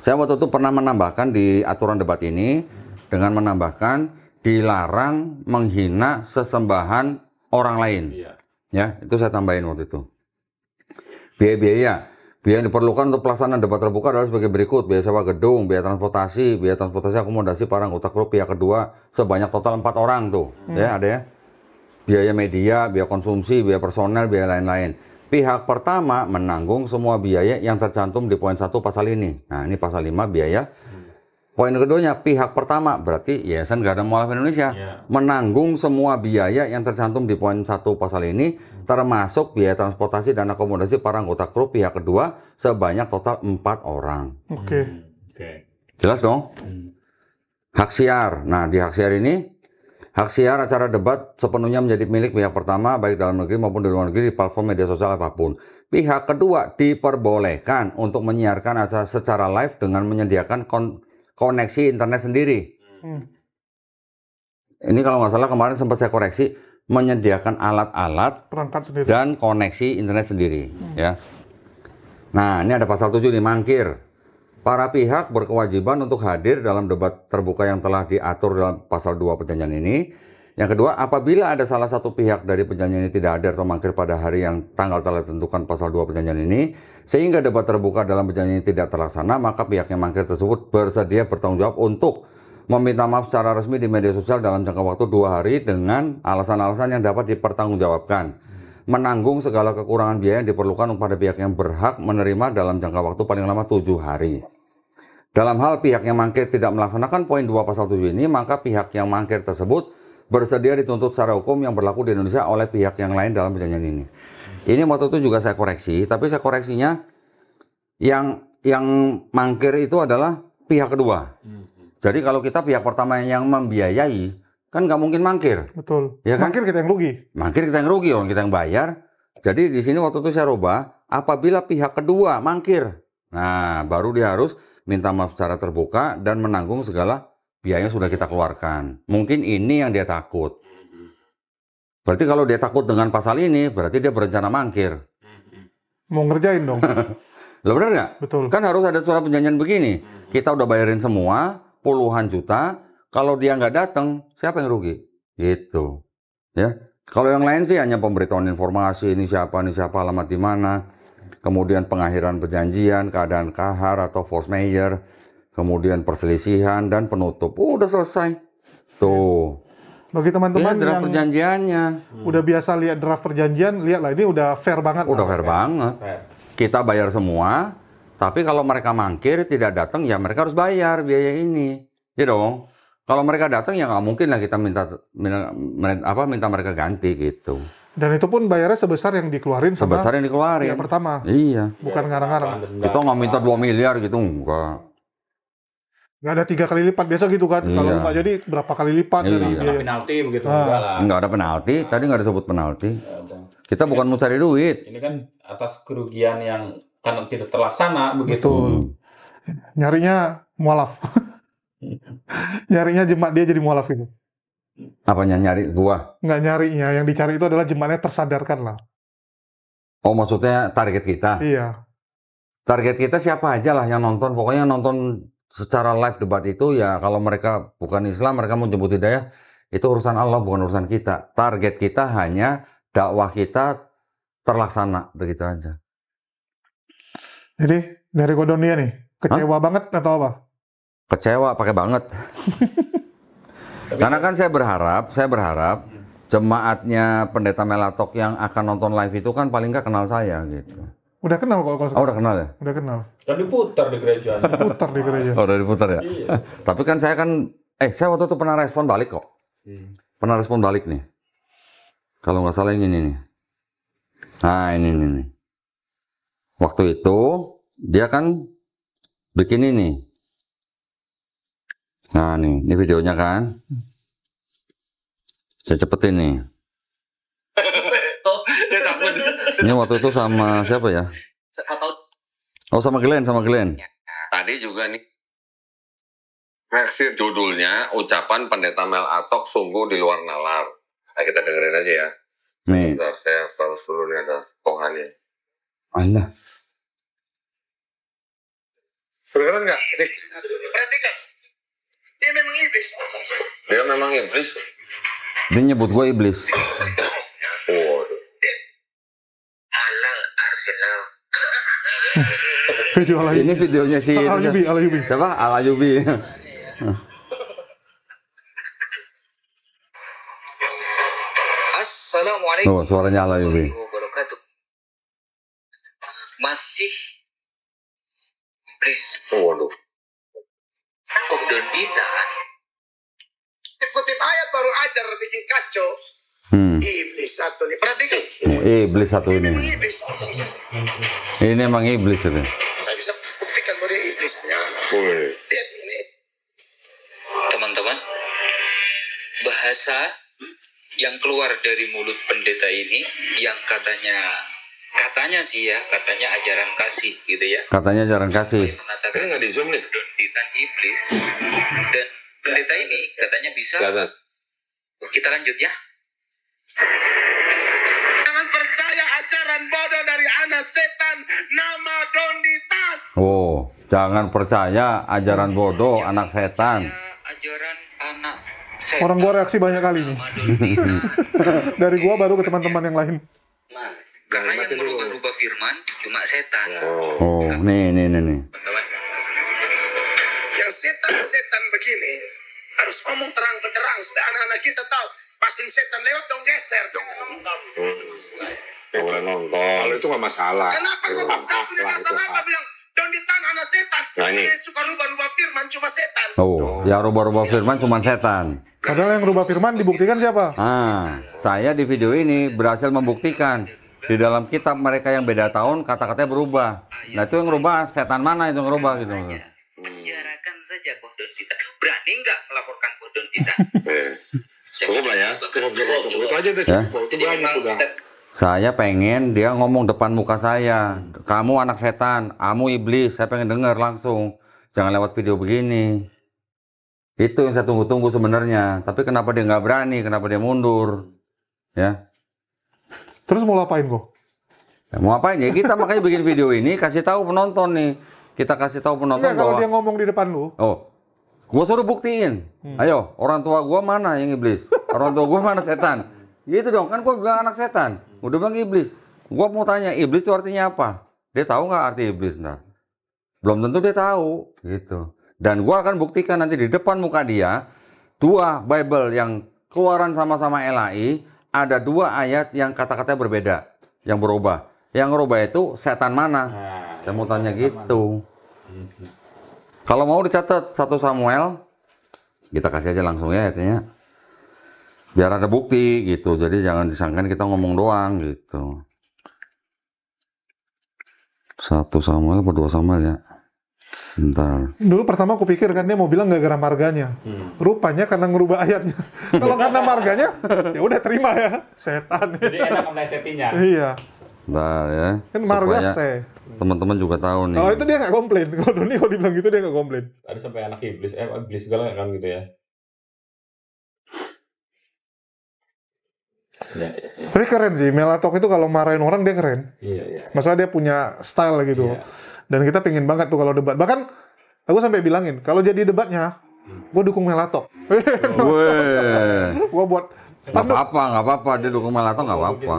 Saya waktu itu pernah menambahkan di aturan debat ini dengan menambahkan dilarang menghina sesembahan orang lain. Ya, itu saya tambahin waktu itu. Biaya yang diperlukan untuk pelaksanaan debat terbuka adalah sebagai berikut: biaya sewa gedung, biaya transportasi akomodasi para anggota klub pihak kedua sebanyak total 4 orang tuh, ya ada ya. Biaya media, biaya konsumsi, biaya personel, biaya lain-lain. Pihak pertama menanggung semua biaya yang tercantum di poin 1 pasal ini. Nah, ini pasal 5 biaya. Poin keduanya, pihak pertama berarti Yayasan Garda Mualaf Indonesia menanggung semua biaya yang tercantum di poin 1 pasal ini, termasuk biaya transportasi dan akomodasi para anggota klub pihak kedua sebanyak total 4 orang. Oke. Jelas dong? Hak siar. Nah, di hak siar ini, hak siar acara debat sepenuhnya menjadi milik pihak pertama, baik dalam negeri maupun di luar negeri, di platform media sosial apapun. Pihak kedua diperbolehkan untuk menyiarkan acara secara live dengan menyediakan koneksi internet sendiri. Ini kalau nggak salah kemarin sempat saya koreksi, menyediakan alat-alat Perangkat sendiri dan koneksi internet sendiri. Ya. Nah, ini ada pasal 7 nih, mangkir. Para pihak berkewajiban untuk hadir dalam debat terbuka yang telah diatur dalam pasal 2 perjanjian ini. Yang kedua, apabila ada salah satu pihak dari perjanjian ini tidak hadir atau mangkir pada hari yang tanggal telah ditentukan pasal 2 perjanjian ini, sehingga debat terbuka dalam perjanjian ini tidak terlaksana, maka pihak yang mangkir tersebut bersedia bertanggung jawab untuk meminta maaf secara resmi di media sosial dalam jangka waktu 2 hari dengan alasan-alasan yang dapat dipertanggungjawabkan. Menanggung segala kekurangan biaya yang diperlukan kepada pihak yang berhak menerima dalam jangka waktu paling lama 7 hari. Dalam hal pihak yang mangkir tidak melaksanakan poin 2 pasal 7 ini, maka pihak yang mangkir tersebut bersedia dituntut secara hukum yang berlaku di Indonesia oleh pihak yang lain dalam perjanjian ini. Ini waktu itu juga saya koreksi, tapi saya koreksinya yang mangkir itu adalah pihak kedua. Jadi kalau kita pihak pertama yang membiayai, kan nggak mungkin mangkir. betul. Ya kan? Mangkir kita yang rugi. Mangkir kita yang rugi, orang kita yang bayar. Jadi di sini waktu itu saya rubah, apabila pihak kedua mangkir, nah baru dia harus minta maaf secara terbuka dan menanggung segala biayanya sudah kita keluarkan. Mungkin ini yang dia takut. Berarti kalau dia takut dengan pasal ini, berarti dia berencana mangkir. Mau ngerjain dong. Loh, benar nggak? Betul. Kan harus ada surat perjanjian begini. Kita udah bayarin semua, puluhan juta. Kalau dia nggak datang, siapa yang rugi? Gitu. Ya. Kalau yang lain sih hanya pemberitahuan informasi, ini siapa, alamat di mana. Kemudian pengakhiran perjanjian, keadaan kahar atau force majeure. Kemudian perselisihan dan penutup. Udah selesai. Tuh. Bagi teman-teman draft yang perjanjiannya. udah biasa lihat draft perjanjian, lihatlah ini udah fair banget. Udah fair banget. Kita bayar semua, tapi kalau mereka mangkir tidak datang, ya mereka harus bayar biaya ini. Ya dong. Kalau mereka datang ya nggak mungkin lah kita minta mereka ganti gitu. Dan itu pun bayarnya sebesar yang dikeluarin sama Sebesar yang dikeluarin. pihak pertama. Iya. Bukan ngarang-ngarang. Kita nggak minta 2 miliar gitu, enggak. Nggak ada 3 kali lipat biasa gitu kan. Iya. Kalau nggak jadi berapa kali lipat Iya. dari biaya. Penalti begitu enggak lah. Nggak ada penalti, tadi nggak disebut penalti. Kita bukan mau cari duit. Ini kan atas kerugian yang karena tidak terlaksana begitu. Betul. Nyarinya mualaf. Nyarinya jemaat dia jadi mualaf gitu. Apanya nyari gua? Nggak nyarinya, yang dicari itu adalah jemaatnya tersadarkan lah. Oh, maksudnya target kita. Iya. Target kita siapa aja lah yang nonton. Pokoknya nonton secara live debat itu ya, kalau mereka bukan Islam, mereka mau jemput hidayah, itu urusan Allah, bukan urusan kita. Target kita hanya dakwah kita terlaksana, begitu aja. Jadi dari Kodonia nih, kecewa banget atau apa? Kecewa pakai banget. Karena kan saya berharap jemaatnya Pendeta Melatok yang akan nonton live itu kan paling nggak kenal saya gitu. Udah kenal kok. Oh, udah kenal ya? Udah kenal. Kan diputar di gereja. Putar di gereja. Oh, udah diputar ya? Iya. Tapi kan saya waktu itu pernah respon balik kok. Pernah respon balik nih. Kalau nggak salah yang ini nih. Nah, ini nih. Waktu itu dia kan bikin ini. Nah, ini videonya kan. Saya cepetin nih. Ini waktu itu sama siapa ya? Oh, sama Glenn. Tadi juga nih. Versi judulnya ucapan Pendeta Melatok sungguh di luar nalar. Nah, kita dengerin aja ya. Nih. Bentar, saya harus dulu nih ada pohannya. Allah. Kedengeran nggak? Perhatikan. Dia memang iblis. Dia memang iblis. Dia nyebut gue iblis. Waduh. Halal Arsenal. Video Al-Ayyubi. Ini videonya si Al-Ayyubi. siapa? Al-Ayyubi. Assalamualaikum Oh, suaranya Al-Ayyubi. warahmatullahi wabarakatuh. Masih iblis. Waduh. Oh, Dondita. Kutip ayat baru ajar bikin kacau. Iblis satu nih. Perhatikan. Iblis satu Dia ini. memang iblis. Ini emang iblis ini. Saya bisa buktikan bahwa dia iblis punya anak. Lihat ini. Teman-teman, bahasa yang keluar dari mulut pendeta ini yang katanya sih ya, katanya ajaran kasih gitu ya. Katanya ajaran kasih. Mengatakan nggak di zoom nih. Donditan iblis dan pendeta ini katanya bisa. Kita lanjut ya. Jangan percaya ajaran bodoh dari anak setan nama Donditan. Oh, jangan percaya ajaran bodoh anak setan. Ajaran anak setan. Orang gua reaksi banyak kali nih. Dari gua baru ke teman-teman yang lain. Karena yang merubah-rubah firman cuma setan. Oh, nih. Teman-teman. Yang setan-setan begini harus ngomong terang benderang supaya anak-anak kita tahu. Pasin setan lewat dong geser, jangan nonton. Itu maksud saya. Boleh nonton. Kalau itu nggak masalah. Kenapa kok saya punya dasar apa bilang Donditan anak setan? Nah, ini. Yang suka rubah-rubah firman cuma setan. Oh, yang rubah-rubah firman cuma setan. Padahal yang rubah firman dibuktikan siapa? Saya di video ini berhasil membuktikan di dalam kitab mereka yang beda tahun kata-katanya berubah. Nah, itu yang rubah setan mana itu yang rubah gitu. Penjarakan saja Boh Donditan. Berani nggak melaporkan Boh Donditan? Cukup lah ya. Itu aja udah Ya? cukup. Jadi memang step Saya pengen dia ngomong depan muka saya. Kamu anak setan, kamu iblis. Saya pengen dengar langsung. Jangan lewat video begini. Itu yang saya tunggu-tunggu sebenarnya. Tapi kenapa dia nggak berani? Kenapa dia mundur? Ya. Terus mau apain kok? Ya, mau apain ya? Kita makanya bikin video ini kasih tahu penonton nih. Kita kasih tahu penonton Enggak, kalau bahwa dia ngomong di depan lu. oh, gua suruh buktiin. Ayo, orang tua gua mana yang iblis? Orang tua gua mana setan? Gitu dong, kan gua bilang anak setan. Udah bilang iblis. Gua mau tanya, iblis itu artinya apa? Dia tahu nggak arti iblis? Nah, belum tentu dia tahu. Gitu. Dan gua akan buktikan nanti di depan muka dia, dua Bible yang keluaran sama-sama LAI, ada dua ayat yang kata-katanya berbeda, yang berubah. Yang berubah itu setan mana? Saya mau tanya gitu. Kalau mau dicatat 1 Samuel, kita kasih aja langsung ya artinya. Biar ada bukti gitu. Jadi jangan disangkan kita ngomong doang gitu. 1 Samuel atau 2 Samuel ya? Bentar. Dulu pertama aku pikir kan dia mau bilang gara-gara marganya. Rupanya karena ngerubah ayatnya. Kalau karena marganya, ya udah terima ya. Setan. Jadi enak melesettinya. Iya. Bentar ya. Kan marga Supaya se. teman-teman juga tahu nih. Kalau itu dia nggak komplain. Kalau Doni kalau dibilang gitu dia nggak komplain. Ada sampai anak iblis, iblis segala kan gitu ya. Ya, Tapi keren sih, Melatok itu kalau marahin orang dia keren. iya. Masalah dia punya style gitu. Iya. Dan kita pingin banget tuh kalau debat. Bahkan aku sampai bilangin, kalau jadi debatnya, gue dukung Melatok. Weh. Gue buat Nggak apa-apa. Dia dukung Melatok nggak apa-apa.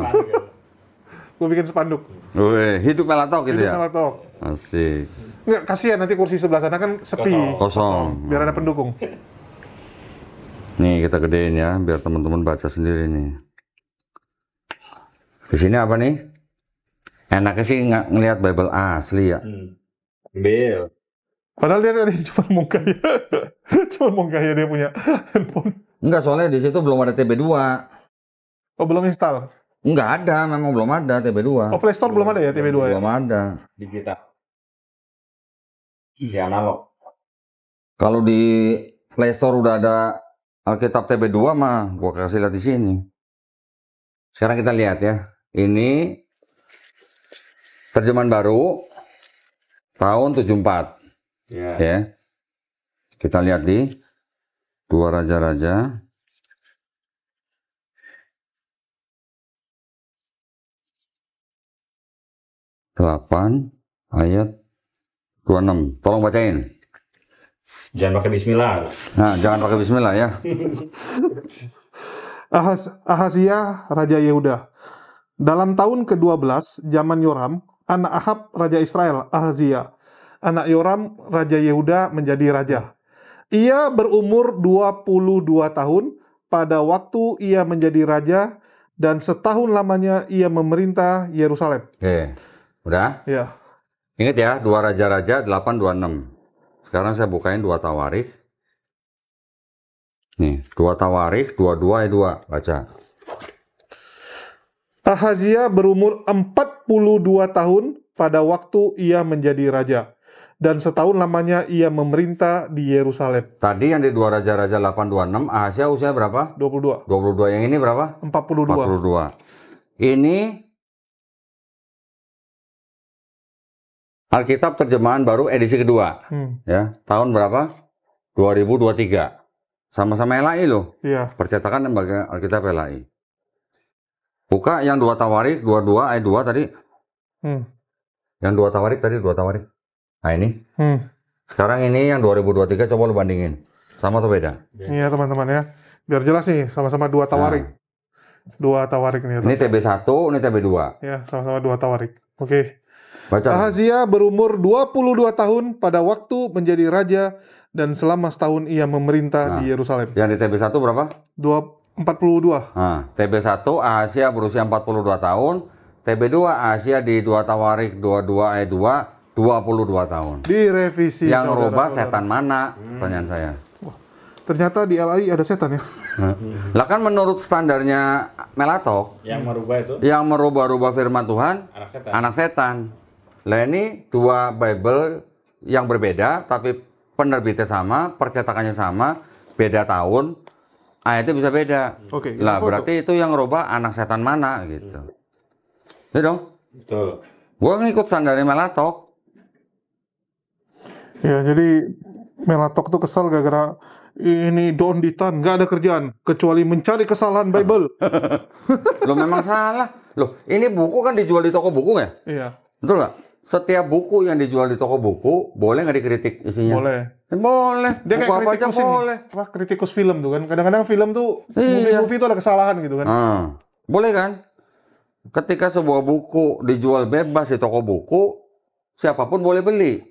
Gue bikin spanduk. Wih, hidup Melatok gitu Hidup ya? Melatok. Asik. Nggak, kasihan nanti kursi sebelah sana kan sepi. Kosong. Biar ada pendukung. Nih kita gedein ya, biar teman-teman baca sendiri nih. Di sini apa nih? Enaknya sih ngelihat Bible asli ya. Ambil. Padahal dia tadi cuma mau gaya. Cuma mau gaya dia punya handphone. Enggak, soalnya di situ belum ada TB2. Oh, belum install? Enggak ada, memang belum ada TB2. Oh, Play Store belum ada ya TB2 ya? Belum ada. Di kita. Di analog. Kalau di Play Store udah ada Alkitab TB2 mah, gua kasih lihat di sini. Sekarang kita lihat ya. Ini terjemahan baru tahun 74. Ya. Kita lihat di Dua Raja-Raja. Delapan ayat 26. Tolong bacain. Jangan pakai bismillah. Nah, jangan pakai bismillah ya. Ahazia Raja Yehuda. Dalam tahun ke-12 zaman Yoram, anak Ahab Raja Israel, Ahazia, anak Yoram Raja Yehuda menjadi raja. Ia berumur 22 tahun pada waktu ia menjadi raja, dan setahun lamanya ia memerintah Yerusalem. Oke. Udah? Ya. Ingat ya, Dua Raja-Raja 8:26. Sekarang saya bukain Dua Tawarikh. Nih, Dua Tawarikh 22 ayat 2. Baca. Ahazia berumur 42 tahun pada waktu ia menjadi raja, dan setahun lamanya ia memerintah di Yerusalem. Tadi yang di Dua Raja-Raja 8:26, Ahazia usia berapa? 22. 22. Yang ini berapa? 42. 42. Ini Alkitab terjemahan baru edisi kedua. Ya, tahun berapa? 2023. Sama-sama LAI loh. Iya. Percetakan lembaga Alkitab LAI. Buka yang Dua Tawarikh 22 ayat 2 tadi. Yang Dua Tawarikh tadi, Dua Tawarikh. Nah ini. Sekarang ini yang 2023, coba lu bandingin. Sama atau beda? Iya teman-teman ya. Biar jelas nih, sama-sama Dua Tawarikh. Dua Tawarikh nih. Ini TB1, ini TB2. Ya, sama-sama Dua Tawarikh. Oke. Baca. Ahazia berumur 22 tahun pada waktu menjadi raja, dan selama setahun ia memerintah di Yerusalem. Yang di TB1 berapa? 42. Nah, TB1 Ahazia berusia 42 tahun, TB2 Ahazia di Dua Tawarikh 22 ayat 2, 22 tahun. Direvisi. Yang rubah setan mana? Pertanyaan saya. Ternyata di LAI ada setan ya. Lah kan menurut standarnya Melatok, Yang merubah itu yang merubah-rubah firman Tuhan, anak setan. anak setan. Lah ini dua Bible yang berbeda, tapi penerbitnya sama, percetakannya sama, beda tahun, ayatnya bisa beda. Oke. Lah berarti itu yang rubah anak setan mana gitu. Ya dong. Betul. Gua ngikut standarnya Melatok. Ya, jadi Melatok tuh kesal gara-gara ini Don Ditan nggak ada kerjaan kecuali mencari kesalahan Bible. Loh memang salah. Loh ini buku kan dijual di toko buku ya? Iya. Betul nggak? Setiap buku yang dijual di toko buku boleh nggak dikritik isinya? Boleh. Boleh. Dia Buku kayak apa aja kritikus ini. boleh. Wah, kritikus film tuh kan. Kadang-kadang film tuh Iya. movie itu ada kesalahan gitu kan. Boleh kan? Ketika sebuah buku dijual bebas di toko buku, siapapun boleh beli.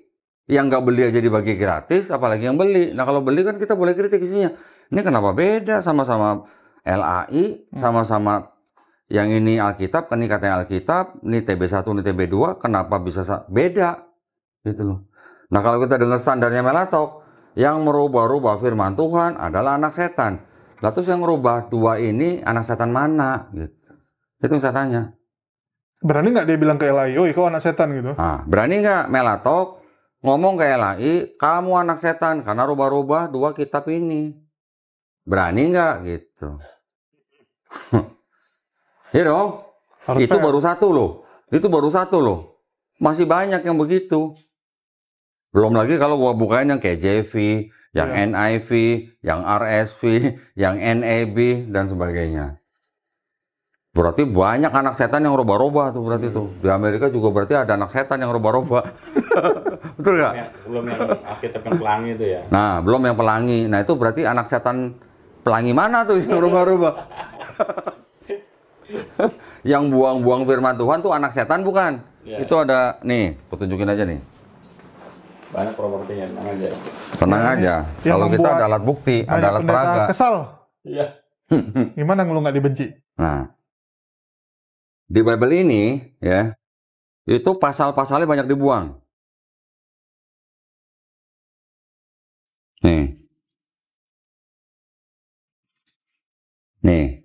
Yang nggak beli aja dibagi gratis, apalagi yang beli. Nah kalau beli kan kita boleh kritik isinya. Ini kenapa beda? Sama-sama LAI, sama-sama yang ini Alkitab, kan ini katanya Alkitab, ini TB1, ini TB2, kenapa bisa beda? Gitu loh. Nah kalau kita dengar standarnya Melatok, yang merubah-rubah firman Tuhan adalah anak setan. Lah terus yang merubah dua ini anak setan mana? Gitu. Itu yang saya tanya. Berani nggak dia bilang ke LAI, oh kau anak setan gitu? Nah, berani nggak Melatok ngomong ke LAI, kamu anak setan karena rubah-rubah dua kitab ini? Berani nggak gitu? Ya dong. Harus Itu fair. baru satu loh. Itu baru satu loh. Masih banyak yang begitu. Belum lagi kalau gua bukain yang KJV, yang NIV, yang RSV, yang NAB dan sebagainya. Berarti banyak anak setan yang rubah-rubah tuh berarti tuh. Di Amerika juga berarti ada anak setan yang rubah-rubah. Betul nggak? Belum yang Alkitab yang pelangi itu ya. Nah, belum yang pelangi. Nah, itu berarti anak setan pelangi mana tuh yang rubah-rubah? Yang buang-buang firman Tuhan tuh anak setan bukan? Ya. Itu ada nih, aku tunjukin aja nih. Banyak propertinya, tenang aja. Tenang aja. Yang Kalau kita membuat ada alat bukti, ada banyak alat pendeta peraga. kesal. Iya. Gimana lu nggak dibenci? Nah, di Bible ini ya, itu pasal-pasalnya banyak dibuang. Nih. Nih.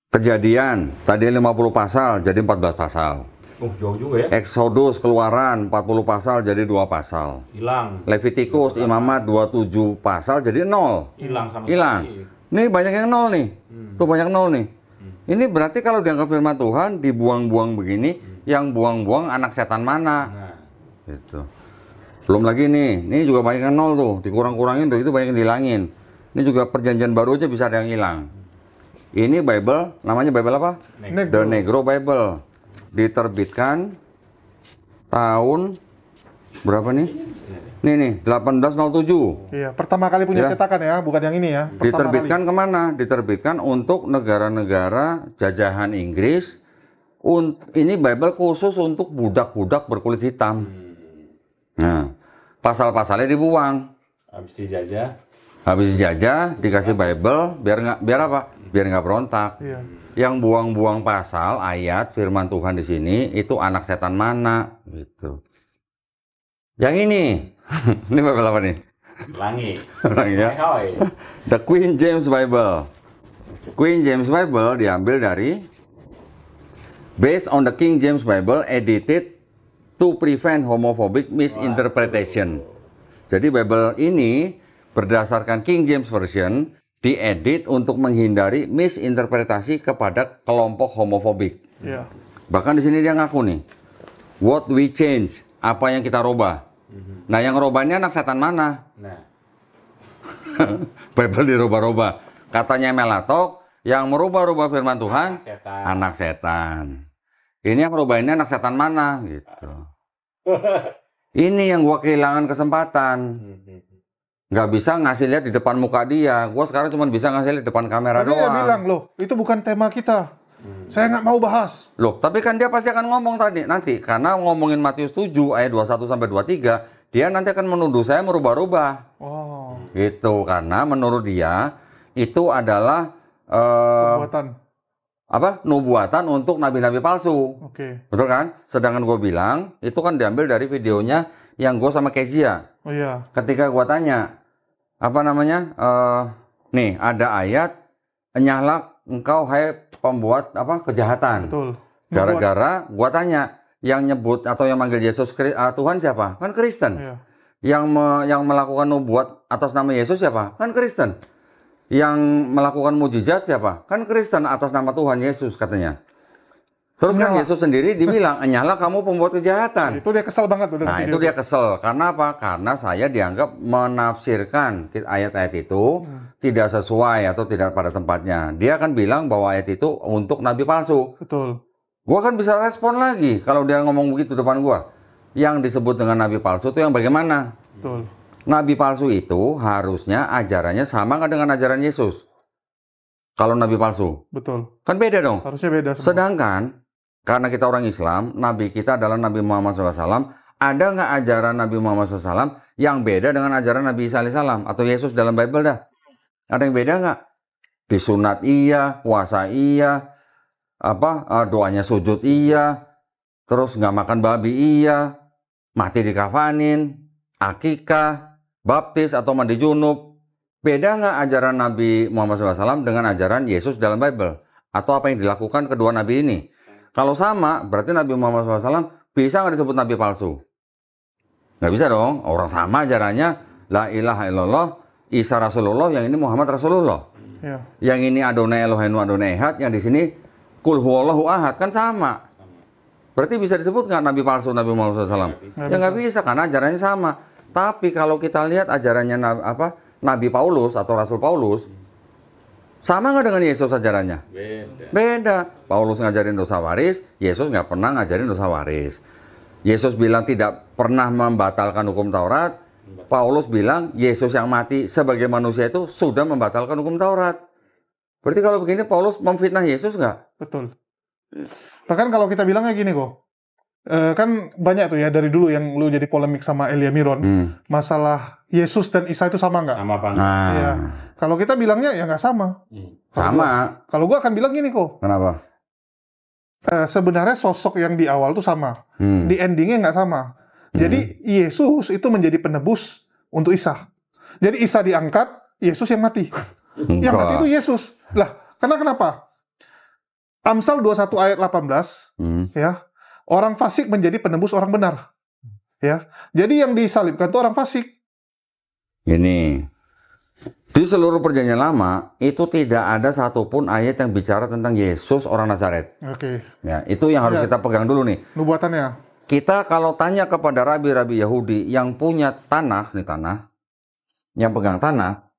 Kejadian, tadi 50 pasal jadi 14 pasal. Jauh juga ya. Exodus, Keluaran 40 pasal jadi 2 pasal. Hilang. Leviticus, Imamat 27 pasal jadi 0. Hilang sama Hilang. sekali. Nih banyak yang 0 nih. Tuh banyak 0 nih. Ini berarti kalau dianggap firman Tuhan dibuang-buang begini, yang buang-buang anak setan mana? Nah, Gitu. Belum lagi nih, ini juga banyak yang 0 tuh, dikurang-kurangin tuh, itu banyak yang dihilangin. Ini juga perjanjian baru aja bisa ada yang hilang. Ini Bible, namanya Bible apa? The Negro Bible. Diterbitkan tahun berapa nih? Nih, 1807. Iya, pertama kali punya Ya. cetakan ya, bukan yang ini ya. Pertama Diterbitkan kemana? Diterbitkan untuk negara-negara jajahan Inggris. Ini Bible khusus untuk budak-budak berkulit hitam. Nah, pasal-pasalnya dibuang. habis dijajah. Habis dijajah, dikasih Bible, biar apa? Biar nggak berontak. Iya. Yang buang-buang pasal, ayat, firman Tuhan di sini, itu anak setan mana? Gitu. Yang ini, ini Bible apa nih? Langit. Ya. Hai. The Queen James Bible. Queen James Bible diambil dari based on the King James Bible edited to prevent homophobic misinterpretation. Jadi Bible ini berdasarkan King James Version diedit untuk menghindari misinterpretasi kepada kelompok homofobik. Iya. Bahkan di sini dia ngaku nih, what we change, apa yang kita robah. Nah yang robahnya anak setan mana? Nah, Bible dirubah-rubah. Katanya Melatok, yang merubah-rubah firman Tuhan, setan. anak setan. Ini yang merubah ini anak setan mana? Gitu. Ini yang gua kehilangan kesempatan. Nggak bisa ngasih lihat di depan muka dia. Gua sekarang cuma bisa ngasih lihat di depan kamera Tadi dia doang. bilang, loh, itu bukan tema kita. Saya nggak mau bahas. Loh, tapi kan dia pasti akan ngomong tadi nanti karena ngomongin Matius 7 ayat 21 sampai 23, dia nanti akan menuduh saya merubah-rubah. Oh, Gitu, karena menurut dia itu adalah perbuatan. nubuatan untuk nabi-nabi palsu. Oke. Betul kan? Sedangkan gue bilang, itu kan diambil dari videonya yang gue sama Kezia. Oh iya. Ketika gue tanya, apa namanya? Nih, ada ayat, nyalak engkau hai pembuat apa kejahatan. Betul. Gara-gara gue tanya, yang nyebut atau yang manggil Yesus Tuhan siapa? Kan Kristen. Iya. Yang melakukan nubuat atas nama Yesus siapa? Kan Kristen. Yang melakukan mujizat siapa? Kan Kristen atas nama Tuhan Yesus katanya. Terus kan Nyala. Yesus sendiri dibilang, nyala kamu pembuat kejahatan. Itu dia kesal banget tuh. dengan Nah video itu dia kesel. Karena apa? Karena saya dianggap menafsirkan ayat-ayat itu tidak sesuai atau tidak pada tempatnya. Dia kan bilang bahwa ayat itu untuk nabi palsu. Betul. Gua kan bisa respon lagi kalau dia ngomong begitu depan gua. Yang disebut dengan nabi palsu itu yang bagaimana? Betul. Nabi palsu itu harusnya ajarannya sama nggak dengan ajaran Yesus? Kalau nabi palsu, Betul. kan beda dong. Harusnya beda semua. Sedangkan karena kita orang Islam, nabi kita adalah Nabi Muhammad SAW. Ada nggak ajaran Nabi Muhammad SAW yang beda dengan ajaran Nabi Isa AS atau Yesus dalam Bible dah? Ada yang beda nggak? Disunat iya, puasa iya, doanya sujud iya, terus nggak makan babi iya, mati dikafanin, akikah, baptis atau mandi junub. Beda nggak ajaran Nabi Muhammad SAW dengan ajaran Yesus dalam Bible? Atau apa yang dilakukan kedua nabi ini? Kalau sama, berarti Nabi Muhammad SAW bisa nggak disebut nabi palsu? Nggak bisa dong. Orang sama ajarannya, la ilaha illallah, Isa Rasulullah, yang ini Muhammad Rasulullah. Iya. Yang ini Adonai Eloheinu Adonai Ehad, yang di sini Kul huwallahu ahad, kan sama. Berarti bisa disebut nggak nabi palsu Nabi Muhammad SAW? Ya nggak bisa, karena ajarannya sama. Tapi kalau kita lihat ajarannya Nabi Paulus atau Rasul Paulus, sama nggak dengan Yesus ajarannya? Beda. Paulus ngajarin dosa waris, Yesus nggak pernah ngajarin dosa waris. Yesus bilang tidak pernah membatalkan hukum Taurat. Paulus bilang Yesus yang mati sebagai manusia itu sudah membatalkan hukum Taurat. Berarti kalau begini Paulus memfitnah Yesus nggak? Betul. Bahkan kalau kita bilangnya gini kok, kan banyak tuh ya dari dulu yang lu jadi polemik sama Elia Miron, masalah Yesus dan Isa itu sama nggak? Sama Bang. Nah, Iya. Kalau kita bilangnya ya nggak sama. sama. Kalau gua akan bilang gini kok, Kenapa? sebenarnya sosok yang di awal tuh sama, di endingnya nggak sama. Jadi Yesus itu menjadi penebus untuk Isa. Jadi Isa diangkat, Yesus yang mati. Yang mati itu Yesus. Lah, karena kenapa? Amsal 21 ayat 18, ya, orang fasik menjadi penebus orang benar. Ya, jadi yang disalibkan itu orang fasik. Ini di seluruh perjanjian lama itu tidak ada satupun ayat yang bicara tentang Yesus orang Nazaret. Oke. Ya, itu yang harus kita pegang dulu nih. Nubuatannya. Kita kalau tanya kepada rabi-rabi Yahudi yang punya tanah, nih tanah, yang pegang tanah,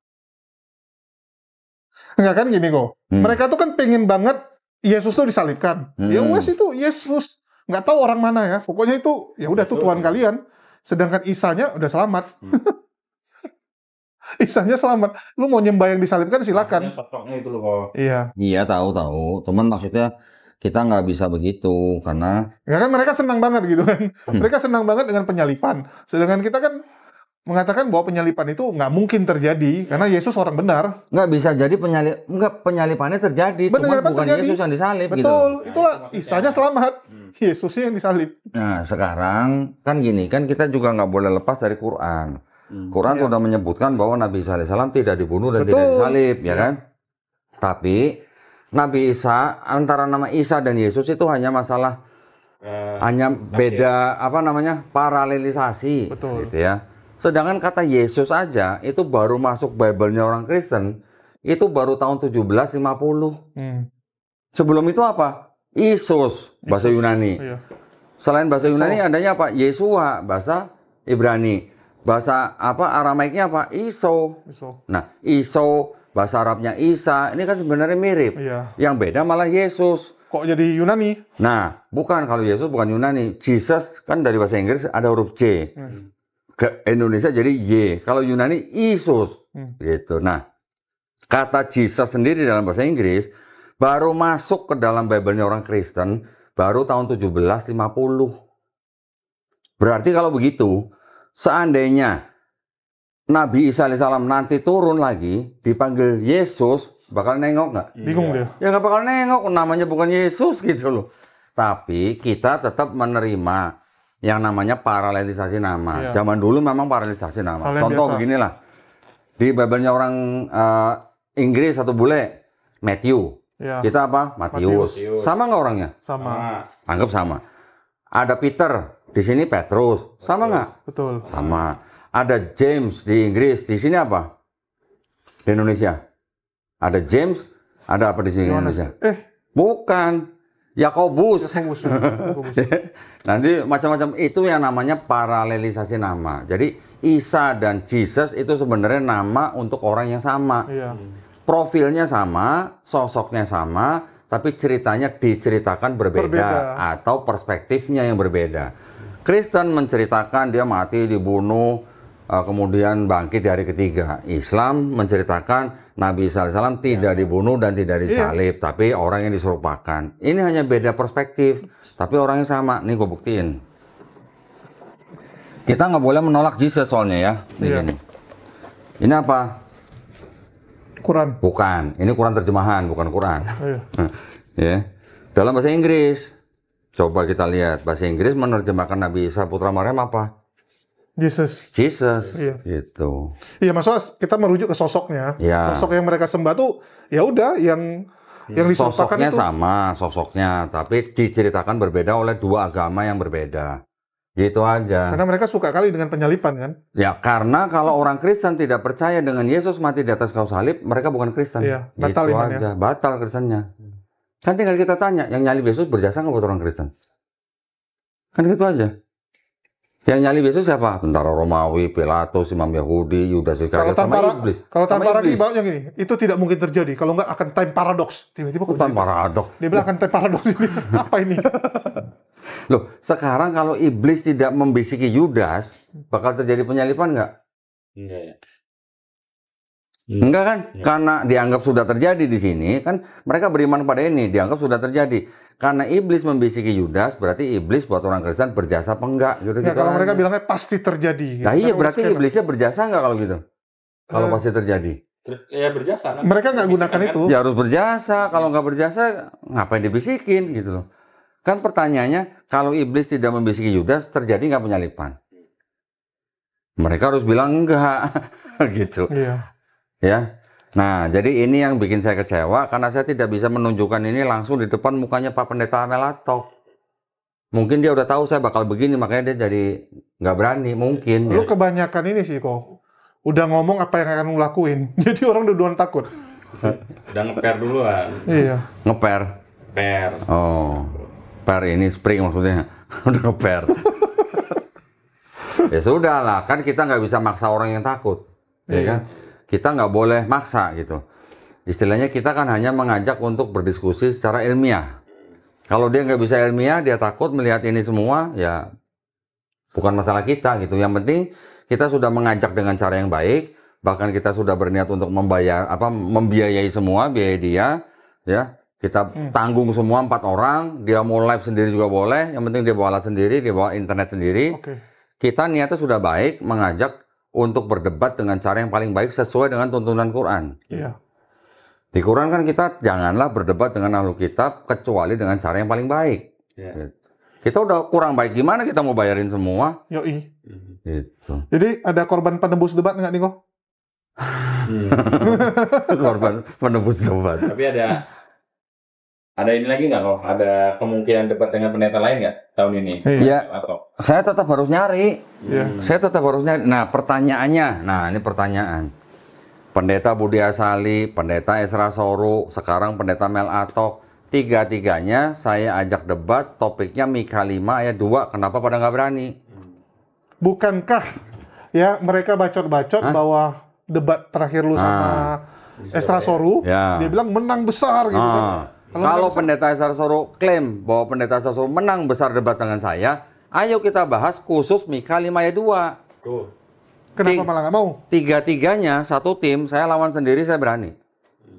Enggak kan gini kok. Mereka tuh kan pengen banget Yesus tuh disalibkan. Ya wes itu Yesus. Nggak tahu orang mana ya. Pokoknya itu ya udah tuh Tuhan kalian. Sedangkan Isanya udah selamat. Isanya selamat. Lu mau nyembah yang disalibkan silakan. Sosoknya itu loh kok. Iya. iya tahu. Teman maksudnya kita nggak bisa begitu karena Ya kan mereka senang banget gitu kan. Mereka senang banget dengan penyalipan. Sedangkan kita kan mengatakan bahwa penyalipan itu nggak mungkin terjadi karena Yesus orang benar. nggak bisa jadi penyalipannya terjadi, cuma Penyalipan bukan terjadi. Yesus yang disalib gitu. Betul. Itulah Isanya selamat. Yesusnya yang disalib. Nah sekarang kan gini kan kita juga nggak boleh lepas dari Quran. Quran sudah menyebutkan bahwa Nabi Isa alaihissalam tidak dibunuh dan tidak disalib, ya kan? Tapi Nabi Isa, antara nama Isa dan Yesus itu hanya masalah hanya beda apa namanya paralelisasi, Betul. gitu ya. Sedangkan kata Yesus aja itu baru masuk Bible-nya orang Kristen itu baru tahun 1750. Sebelum itu apa? Isus, bahasa Yunani. Iya. Selain bahasa Yunani adanya apa? Yesua, bahasa Ibrani. Bahasa apa Aramaiknya apa? Iso. Nah, Iso bahasa Arabnya Isa. Ini kan sebenarnya mirip. Iya. Yang beda malah Yesus. Kok jadi Yunani? Nah, bukan kalau Yesus bukan Yunani. Jesus kan dari bahasa Inggris ada huruf C. Ke Indonesia jadi Y. Kalau Yunani Isus. Gitu. Nah, kata Jesus sendiri dalam bahasa Inggris baru masuk ke dalam Bible-nya orang Kristen baru tahun 1750. Berarti kalau begitu, seandainya Nabi Isa alaihissalam nanti turun lagi dipanggil Yesus, bakal nengok nggak? Bingung dia. Ya nggak bakal nengok, namanya bukan Yesus gitu loh. Tapi kita tetap menerima yang namanya paralelisasi nama. Iya. Zaman dulu memang paralelisasi nama. Hal yang Contoh biasa. beginilah, di Bible-nya orang Inggris atau bule, Matthew. Iya. Kita apa? Matius. Sama nggak orangnya? Sama. Anggap sama. Ada Peter, di sini Petrus. Sama nggak? Betul. Sama. Ada James di Inggris, di sini apa? Di Indonesia. Ada James, ada apa di sini di Indonesia? Bukan. Yakobus. Yakobus. Nanti macam-macam itu yang namanya paralelisasi nama. Jadi Isa dan Jesus itu sebenarnya nama untuk orang yang sama. Iya. Profilnya sama, sosoknya sama, tapi ceritanya diceritakan berbeda. Atau perspektifnya yang berbeda. Kristen menceritakan dia mati, dibunuh, kemudian bangkit di hari ketiga. Islam menceritakan Nabi Isa alaihissalam tidak dibunuh dan tidak disalib, tapi orang yang diserupakan. Ini hanya beda perspektif, tapi orangnya sama. Nih gue buktiin. Kita nggak boleh menolak Jesus soalnya ya. Begini. Ini apa? Quran. Bukan. Ini Quran terjemahan, bukan Quran. Iya. Ya. Dalam bahasa Inggris. Coba kita lihat. Bahasa Inggris menerjemahkan Nabi Isa putra Maryam apa? Jesus. Iya. Gitu. Iya, maksudnya kita merujuk ke sosoknya. Iya. Sosok yang mereka sembah tuh ya udah yang diserupakan Sosoknya itu. sama, sosoknya, tapi diceritakan berbeda oleh dua agama yang berbeda. Gitu aja. Karena mereka suka kali dengan penyalipan kan. Ya, karena kalau orang Kristen tidak percaya dengan Yesus mati di atas kayu salib, mereka bukan Kristen. Iya, batal gitu imannya. aja. Batal Kristennya. Kan tinggal kita tanya, yang nyalib Yesus berjasa nggak buat orang Kristen? Kan gitu aja. Yang nyalib Yesus siapa? Tentara Romawi, Pilatus, Imam Yahudi, Yudas Iskariot, sama iblis. Kalau Sama tanpa iblis. baunya gini, itu tidak mungkin terjadi. Kalau nggak akan time paradox. Tiba-tiba kok Bukan jadi? paradok. Dia bilang akan time paradox ini. Apa ini? Loh, sekarang kalau iblis tidak membisiki Yudas, bakal terjadi penyalipan nggak? Enggak ya. Enggak kan? Karena dianggap sudah terjadi di sini, kan mereka beriman pada ini, dianggap sudah terjadi. Karena iblis membisiki Yudas, berarti iblis buat orang Kristen berjasa apa enggak? Gitu, Ya, kalau mereka bilangnya pasti terjadi. Nah iya, Kan berarti harus iblisnya berjasa enggak kalau gitu? Kalau pasti terjadi. Ya berjasa kan. mereka nggak gunakan itu. Ya harus berjasa, kalau nggak berjasa ngapain dibisikin gitu loh. Kan pertanyaannya, kalau iblis tidak membisiki Yudas, terjadi nggak penyalipan? Mereka harus bilang enggak, gitu. Iya. Ya, nah jadi ini yang bikin saya kecewa karena saya tidak bisa menunjukkan ini langsung di depan mukanya Pak Pendeta Melatok. Mungkin dia udah tahu saya bakal begini, makanya dia jadi nggak berani, mungkin. Lu Ya. kebanyakan ini sih kok. Udah ngomong apa yang akan lu lakuin. Jadi orang duluan takut. Udah ngeper duluan. Iya. Ngeper. Per. Oh, per ini spring maksudnya. Udah ngeper. Ya sudah lah, kan kita nggak bisa maksa orang yang takut, ya kan? Kita nggak boleh maksa gitu. Istilahnya kita kan hanya mengajak untuk berdiskusi secara ilmiah. Kalau dia nggak bisa ilmiah, dia takut melihat ini semua, ya bukan masalah kita gitu. Yang penting kita sudah mengajak dengan cara yang baik, bahkan kita sudah berniat untuk membiayai semua, biaya dia, ya. Kita tanggung semua 4 orang, dia mau live sendiri juga boleh, yang penting dia bawa alat sendiri, dia bawa internet sendiri. Oke. Kita niatnya sudah baik, mengajak untuk berdebat dengan cara yang paling baik sesuai dengan tuntunan Quran. Iya. Di Quran kan kita janganlah berdebat dengan ahlu kitab kecuali dengan cara yang paling baik. Ya. Kita udah kurang baik, gimana kita mau bayarin semua? Yoi. Gitu. Jadi ada korban penembus debat nggak nih kok? Korban penebus debat. Tapi ada ini lagi nggak kok? Ada kemungkinan debat dengan pendeta lain nggak tahun ini? Iya. Atau Saya tetap harus nyari. Iya. Saya tetap harus nyari. Nah, pertanyaannya, ini pertanyaan. Pendeta Budi Asali, Pendeta Esra Soru, sekarang Pendeta Mel Atok, tiga-tiganya saya ajak debat, topiknya Mika 5 ayat 2. Kenapa pada nggak berani? Bukankah ya mereka bacot-bacot bahwa debat terakhir lu sama Esra Soru, Ya. dia bilang menang besar gitu kan. Kalau Pendeta Esra Soru klaim bahwa Pendeta Esra Soru menang besar debat dengan saya, ayo kita bahas khusus Mika 5 ayat 2. tuh. Kenapa malah nggak mau? Tiga-tiganya satu tim, saya lawan sendiri, saya berani.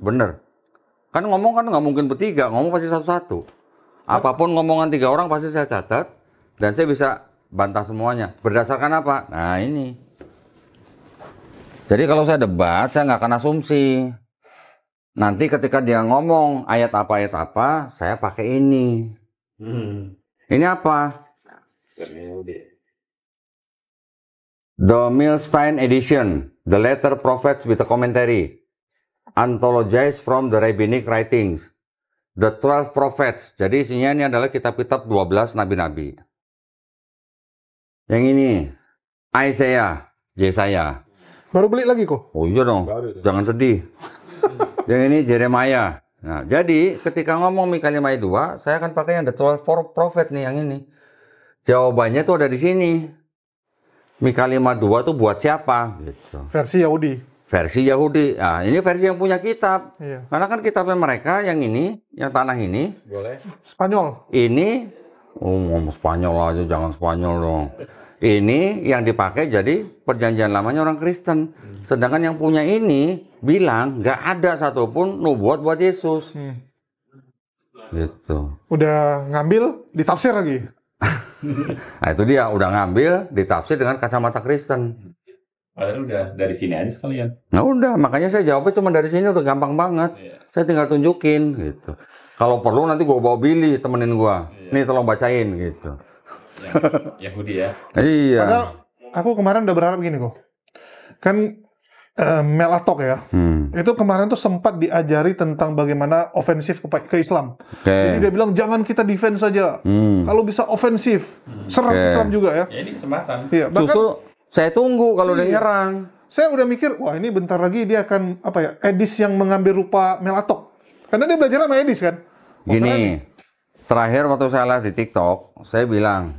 Bener. Kan ngomong kan nggak mungkin bertiga, ngomong pasti satu-satu. Apapun ngomongan 3 orang pasti saya catat, dan saya bisa bantah semuanya. Berdasarkan apa? Nah ini. Jadi kalau saya debat, saya nggak akan asumsi. Nanti ketika dia ngomong ayat apa, saya pakai ini. Ini apa? The Milstein Edition, The Later Prophets with a Commentary, Anthologized from the Rabbinic Writings, The 12 Prophets. Jadi isinya ini adalah kitab-kitab 12 nabi-nabi. Yang ini, Isaiah, Yesaya. Baru beli lagi kok. Oh iya dong, jangan sedih. Yang ini Jeremiah. Nah, jadi ketika ngomong Mika 5 ayat 2, saya akan pakai yang The 12 Prophet nih, yang ini. Jawabannya tuh ada di sini. Mika 5:2 tuh buat siapa? Gitu. Versi Yahudi. Versi Yahudi. Nah, ini versi yang punya kitab. Iya. Karena kan kitabnya mereka yang ini, yang tanah ini. Boleh. Spanyol. Ini, ngomong Spanyol aja, jangan Spanyol dong. Ini yang dipakai jadi perjanjian lamanya orang Kristen. Sedangkan yang punya ini bilang nggak ada satupun nubuat buat Yesus. Gitu. Udah ngambil, ditafsir lagi. Nah itu dia, udah ngambil, ditafsir dengan kacamata Kristen. Padahal udah dari sini aja sekalian. Nah udah, makanya saya jawabnya cuma dari sini udah gampang banget. Saya tinggal tunjukin gitu. Kalau perlu nanti gua bawa Billy temenin gua. Nih tolong bacain gitu. Yahudi ya. Iya. Padahal aku kemarin udah berharap gini kok. Kan Mel Atok ya. Itu kemarin tuh sempat diajari tentang bagaimana ofensif ke Islam. Jadi dia bilang jangan kita defense saja. Kalau bisa ofensif, serang Islam juga ya. Ya ini kesempatan. Iya, bahkan Justru saya tunggu kalau dia nyerang. saya udah mikir, wah ini bentar lagi dia akan apa ya? Edis yang mengambil rupa Mel Atok. Karena dia belajar sama Edis kan. Gini, terakhir waktu saya live di TikTok, saya bilang,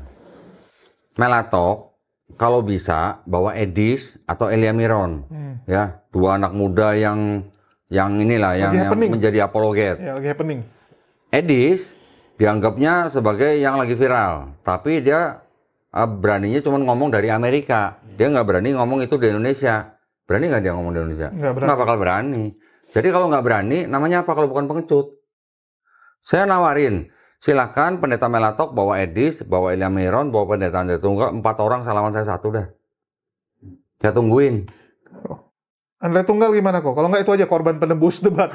Mel Atok, kalau bisa bawa Edis atau Elia Miron, ya, 2 anak muda yang inilah yang menjadi apologet. Ya, lagi happening. Edis dianggapnya sebagai yang lagi viral, tapi dia beraninya cuma ngomong dari Amerika, dia nggak berani ngomong itu di Indonesia. Berani nggak dia ngomong di Indonesia? Nggak berani. Nggak bakal berani. Jadi kalau nggak berani, namanya apa kalau bukan pengecut? Saya nawarin, silakan Pendeta Melatok bawa Edis, bawa Ilya Miron, bawa Pendeta Andre Tunggal, 4 orang salaman saya 1 dah. Saya tungguin. Andre Tunggal gimana kok? Kalau nggak itu aja korban penebus debat.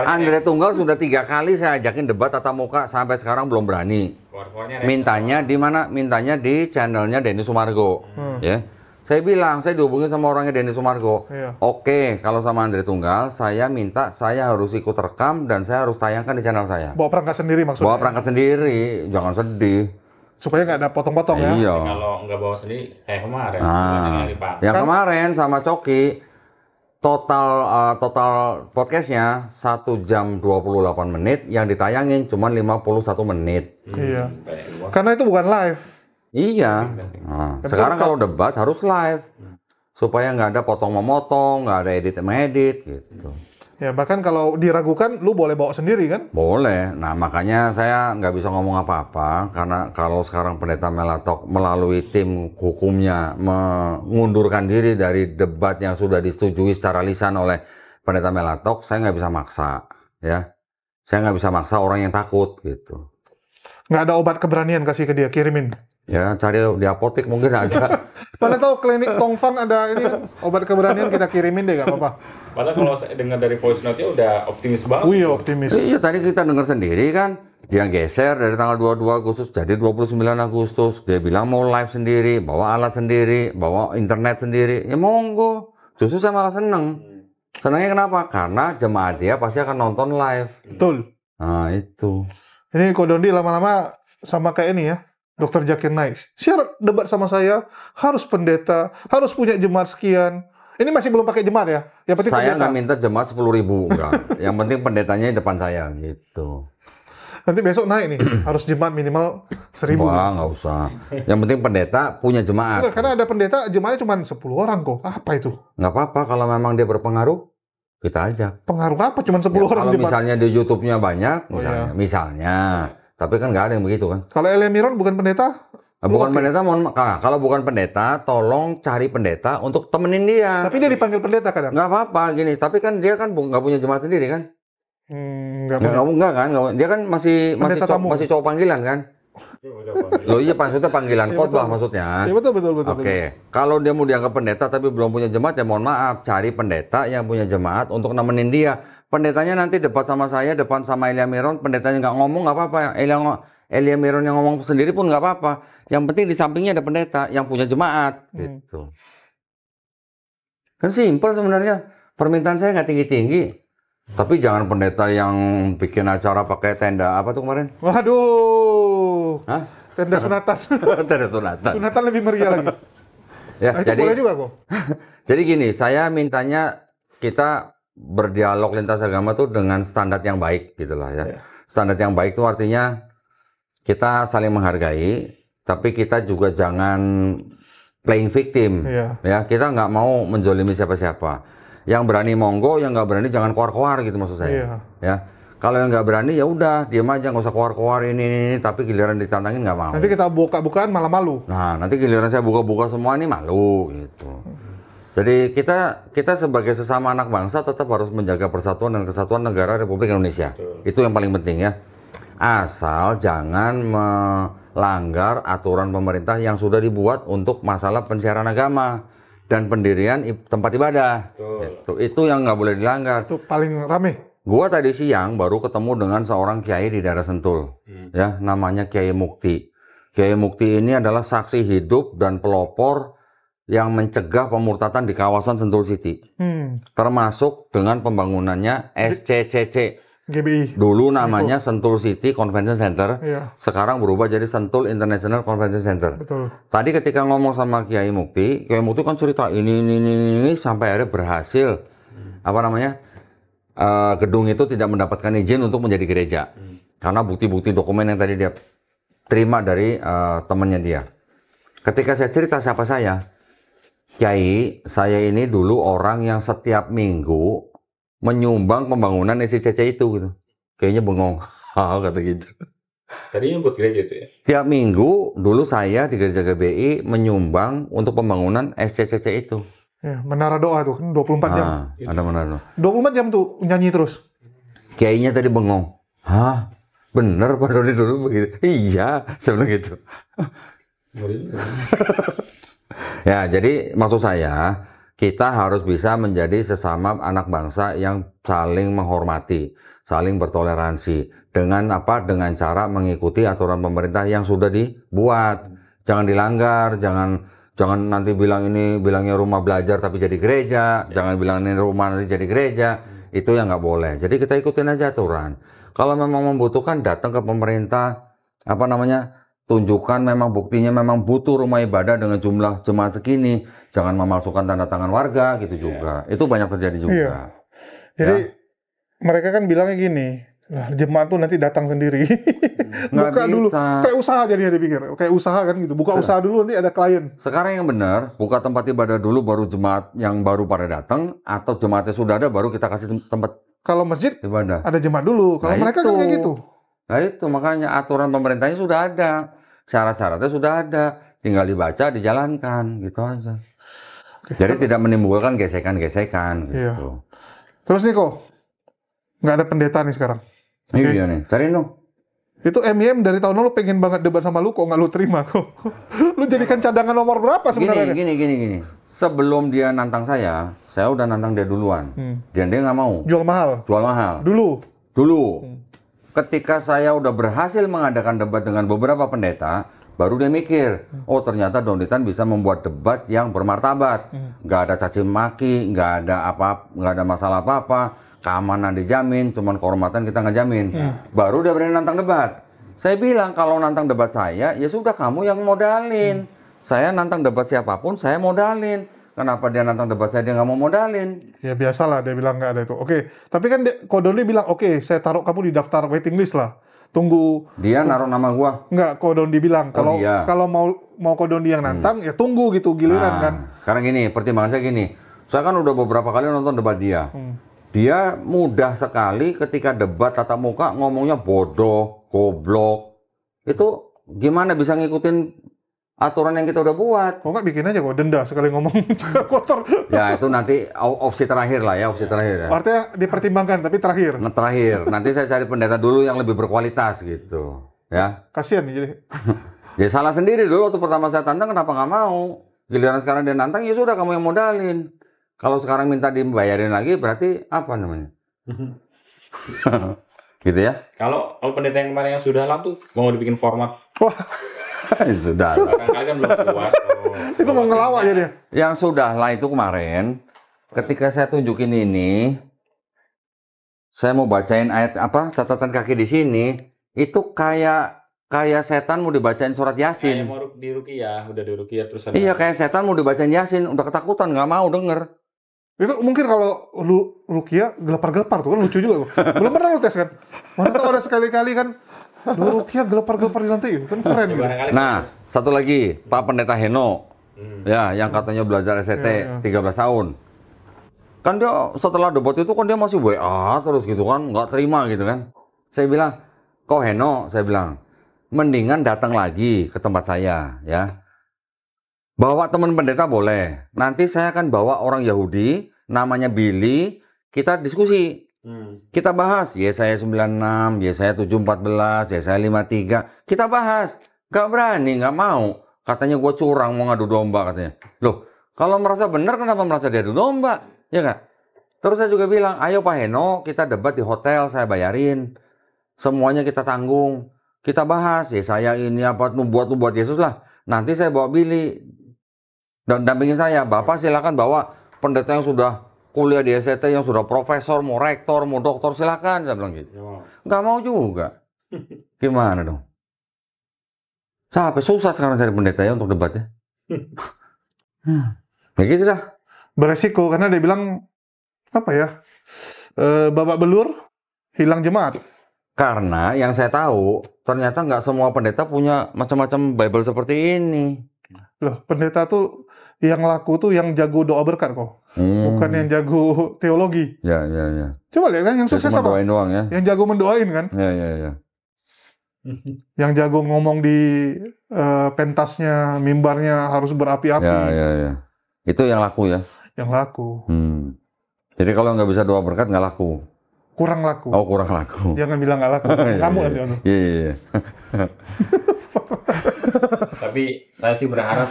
Andre Tunggal sudah 3 kali saya ajakin debat tatap muka sampai sekarang belum berani. Mintanya di mana? Mintanya di channelnya Denny Sumargo. Ya, saya bilang saya dihubungin sama orangnya Denny Sumargo. Iya. Oke, kalau sama Andre Tunggal, saya minta saya harus ikut rekam dan saya harus tayangkan di channel saya. Bawa perangkat sendiri maksudnya. Bawa perangkat sendiri, jangan sedih. Supaya nggak ada potong-potong ya. Iya. Kalau nggak bawa sendiri, kayak kemarin. Nah, yang kemarin sama Coki total podcastnya 1 jam 28 menit, yang ditayangin cuma 51 menit. Iya. Karena itu bukan live. Iya. Nah, sekarang kalau debat harus live supaya nggak ada potong-memotong, nggak ada edit-mengedit gitu. Ya bahkan kalau diragukan, lu boleh bawa sendiri kan? Boleh. Nah makanya saya nggak bisa ngomong apa-apa karena kalau sekarang Pendeta Melatok melalui tim hukumnya mengundurkan diri dari debat yang sudah disetujui secara lisan oleh Pendeta Melatok, saya nggak bisa maksa, ya. Saya nggak bisa maksa orang yang takut gitu. Nggak ada obat keberanian kasih ke dia, kirimin. Ya cari di apotek mungkin ada. Mana tahu klinik Tongfang ada ini kan, obat keberanian kita kirimin deh, nggak apa-apa. Padahal kalau saya dengar dari voice note-nya udah optimis banget. Wih, optimis. Iya tadi kita dengar sendiri kan, dia geser dari tanggal 22 Agustus jadi 29 Agustus. Dia bilang mau live sendiri, bawa alat sendiri, bawa internet sendiri. Ya monggo. Justru saya malah seneng. Senangnya kenapa? Karena jemaat dia pasti akan nonton live. Betul. Nah itu. Ini Ko Dondi lama-lama sama kayak ini ya, Dr. Zakir Naik. Syarat debat sama saya harus pendeta, harus punya jemaat sekian. Ini masih belum pakai jemaat ya? Yang penting Saya pendeta. nggak minta jemaat 10.000 enggak. Yang penting pendetanya di depan saya gitu. Nanti besok naik nih, harus jemaat minimal 1.000. Wah nggak usah. Yang penting pendeta punya jemaat. Enggak, karena ada pendeta jemaatnya cuma 10 orang kok. Apa itu? Nggak apa-apa kalau memang dia berpengaruh, kita ajak. Pengaruh apa? Cuma 10 Ya, orang kalau jemaat. misalnya di YouTube-nya banyak, Oh, misalnya, iya. misalnya. Tapi kan nggak ada yang begitu kan. Kalau Ilya Miron bukan pendeta? Bukan Oke. pendeta, kalau bukan pendeta, tolong cari pendeta untuk temenin dia. Tapi dia dipanggil pendeta kadang? Nggak apa-apa gini, tapi kan dia kan nggak punya jemaat sendiri kan? Nggak Nggak, punya. nggak kan? Dia kan masih Pendeta tamu. masih cowok panggilan kan? Loh iya maksudnya panggilan Iya, khotbah betul. maksudnya. Ya betul. Oke, kalau dia mau dianggap pendeta tapi belum punya jemaat ya mohon maaf, cari pendeta yang punya jemaat untuk nemenin dia. Pendetanya nanti debat sama saya, depan sama Ilya Miron, pendetanya nggak ngomong nggak apa-apa. Ilya Miron yang ngomong sendiri pun nggak apa-apa. Yang penting di sampingnya ada pendeta yang punya jemaat, gitu. Kan simpel sebenarnya. Permintaan saya nggak tinggi-tinggi. Tapi jangan pendeta yang bikin acara pakai tenda apa tuh kemarin? Waduh. Hah? Tenda sunatan. Tenda sunatan. Sunatan lebih meriah lagi. Ya, Nah, itu boleh juga kok. jadi gini, saya mintanya kita berdialog lintas agama tuh dengan standar yang baik gitulah ya. Standar yang baik itu artinya kita saling menghargai, tapi kita juga jangan playing victim. Iya. Ya, kita nggak mau menjolimi siapa-siapa. Yang berani monggo, yang nggak berani jangan keluar-keluar gitu maksud saya. Iya. Ya, kalau yang nggak berani ya udah diam aja, nggak usah keluar-keluar ini, tapi giliran ditantangin nggak mau. Nanti kita buka-bukaan malah malu. Nah, nanti giliran saya buka-buka semua ini malu gitu. Jadi kita sebagai sesama anak bangsa tetap harus menjaga persatuan dan kesatuan negara Republik Indonesia. Itu yang paling penting ya. Asal jangan melanggar aturan pemerintah yang sudah dibuat untuk masalah pensiaran agama dan pendirian tempat ibadah. Itu yang nggak boleh dilanggar. Itu paling rame. Gua tadi siang baru ketemu dengan seorang kiai di daerah Sentul, ya namanya Kiai Mukti. Kiai Mukti ini adalah saksi hidup dan pelopor yang mencegah pemurtatan di kawasan Sentul City, termasuk dengan pembangunannya SCCC. GBI. Dulu namanya Sentul City Convention Center, Iya. sekarang berubah jadi Sentul International Convention Center. Betul. Tadi ketika ngomong sama Kiai Mukti kan cerita ini sampai akhirnya berhasil apa namanya gedung itu tidak mendapatkan izin untuk menjadi gereja karena bukti-bukti dokumen yang tadi dia terima dari temannya dia. Ketika saya cerita siapa saya, Kiai, saya ini dulu orang yang setiap minggu menyumbang pembangunan SCCC itu gitu. Kayaknya bengong, kata gitu. Tadinya buat gereja itu ya? Tiap minggu dulu saya di gereja GBI menyumbang untuk pembangunan SCCC itu. Ya, menara doa tuh kan 24 jam. Ada menara. 24 jam tuh nyanyi terus. Kiainya tadi bengong. Hah? Bener Pak Dodi dulu begitu? Iya, saya bilang gitu. Ya, jadi maksud saya, kita harus bisa menjadi sesama anak bangsa yang saling menghormati, saling bertoleransi. Dengan apa? Dengan cara mengikuti aturan pemerintah yang sudah dibuat. Jangan dilanggar, jangan nanti bilangnya rumah belajar tapi jadi gereja, jangan bilang ini rumah nanti jadi gereja. Itu yang nggak boleh. Jadi kita ikutin aja aturan. Kalau memang membutuhkan, datang ke pemerintah, tunjukkan memang buktinya memang butuh rumah ibadah dengan jumlah jemaat segini. Jangan memalsukan tanda tangan warga gitu juga. Itu banyak terjadi juga. Iya. Jadi mereka kan bilangnya gini, nah, jemaat tuh nanti datang sendiri. Buka dulu. Kayak usaha jadinya dipikir. Kayak usaha kan gitu. Buka usaha dulu nanti ada klien. Sekarang yang benar, buka tempat ibadah dulu baru jemaat yang baru pada datang, atau jemaatnya sudah ada baru kita kasih tempat. Kalau masjid ibadah ada jemaat dulu. Kalau mereka kan kayak gitu. Nah itu makanya aturan pemerintahnya sudah ada, syarat-syaratnya sudah ada, tinggal dibaca, dijalankan, gitu aja. Jadi tidak menimbulkan gesekan-gesekan gitu. Iya. Terus nih kok, nggak ada pendeta nih sekarang. Iya nih, cari dong. Itu MIM dari tahun lalu pengen banget debat sama lu, kok nggak lu terima kok. Lu jadikan cadangan nomor berapa sebenarnya? Gini. Sebelum dia nantang saya udah nantang dia duluan. Dan dia nggak mau. Jual mahal. Dulu. Ketika saya udah berhasil mengadakan debat dengan beberapa pendeta, baru dia mikir, oh ternyata Donditan bisa membuat debat yang bermartabat. Nggak ada caci maki, nggak ada masalah apa-apa, keamanan dijamin, cuman kehormatan kita nggak jamin. Baru dia berani nantang debat. Saya bilang kalau nantang debat saya, ya sudah kamu yang modalin. Saya nantang debat siapapun, saya modalin. Kenapa dia nantang debat saya, dia nggak mau modalin? Ya biasalah, dia bilang nggak ada itu. Oke, tapi kan Kodoli bilang, oke, saya taruh kamu di daftar waiting list lah. Tunggu. Dia naruh nama gua? Nggak, Kodondi bilang. Kalau mau Kodondi yang nantang, ya tunggu gitu, giliran kan. Sekarang gini, pertimbangan saya gini. Saya kan udah beberapa kali nonton debat dia. Dia mudah sekali ketika debat tatap muka ngomongnya bodoh, goblok. Itu gimana bisa ngikutin aturan yang kita udah buat? Kok nggak bikin aja kok denda sekali ngomong kotor? Ya itu nanti opsi terakhir lah ya, opsi terakhir ya. Artinya dipertimbangkan tapi terakhir. Nah, terakhir. Nanti saya cari pendeta dulu yang lebih berkualitas gitu, ya. Kasian nih jadi. Ya salah sendiri dulu waktu pertama saya tantang kenapa nggak mau? Giliran sekarang dia nantang ya sudah kamu yang modalin. Kalau sekarang minta dibayarin lagi berarti apa namanya? Gitu ya? Kalau pendeta yang kemarin yang sudah tuh mau dibikin format. Wah. Sudah. Kali kan belum keluar. Itu mau ngelawak ya dia. Yang sudah lah itu kemarin, ketika saya tunjukin ini, saya mau bacain ayat catatan kaki di sini, itu kayak setan mau dibacain surat Yasin. Kayak mau di Ruqyah, udah di Ruqyah terus ada. Iya, kayak setan mau dibacain Yasin, udah ketakutan, nggak mau denger. Itu mungkin kalau Ruqyah gelepar-gelepar tuh kan lucu juga. Belum pernah lu tes kan? Mana tahu ada sekali-kali kan Ruqyah gelepar-gelepar di lantai kan keren gitu. Nah, satu lagi, Pak Pendeta Heno. Ya, yang katanya belajar SCT 13 tahun. Kan dia setelah debat itu kan dia masih WA terus gitu kan, nggak terima gitu kan. Saya bilang, kok Heno, saya bilang, mendingan datang lagi ke tempat saya ya. Bawa teman pendeta boleh. Nanti saya akan bawa orang Yahudi, namanya Billy, kita diskusi. Kita bahas, Yesaya 96, Yesaya 7:14, Yesaya 53. Kita bahas. Gak berani, gak mau. Katanya gue curang, mau ngadu domba katanya. Loh, kalau merasa benar kenapa merasa dia adu domba? Ya kan? Terus saya juga bilang, ayo Pak Heno, kita debat di hotel, saya bayarin. Semuanya kita tanggung. Kita bahas, Yesaya ini apa, buat Yesus lah. Nanti saya bawa Billy. Dan dampingin saya, Bapak silakan bawa pendeta yang sudah kuliah di SCT, yang sudah profesor, mau rektor, mau doktor, silakan. Saya bilang gitu. Nggak mau juga. Gimana dong? Sampai susah sekarang cari pendeta ya untuk debatnya. Ya gitu dah. Beresiko, karena dia bilang, babak belur, hilang jemaat. Karena yang saya tahu, ternyata nggak semua pendeta punya macam-macam Bible seperti ini. Loh, pendeta tuh yang laku tuh yang jago doa berkat kok. Bukan yang jago teologi. Ya. Coba lihat kan yang sukses apa? Doain doang ya. Yang jago mendoain kan? Ya. Yang jago ngomong di pentasnya, mimbarnya harus berapi-api. Ya. Itu yang laku ya. yang laku. Jadi kalau nggak bisa doa berkat nggak laku. Kurang laku. Oh, kurang laku. Jangan bilang nggak laku. Kamu nanti. Iya. Tapi saya sih berharap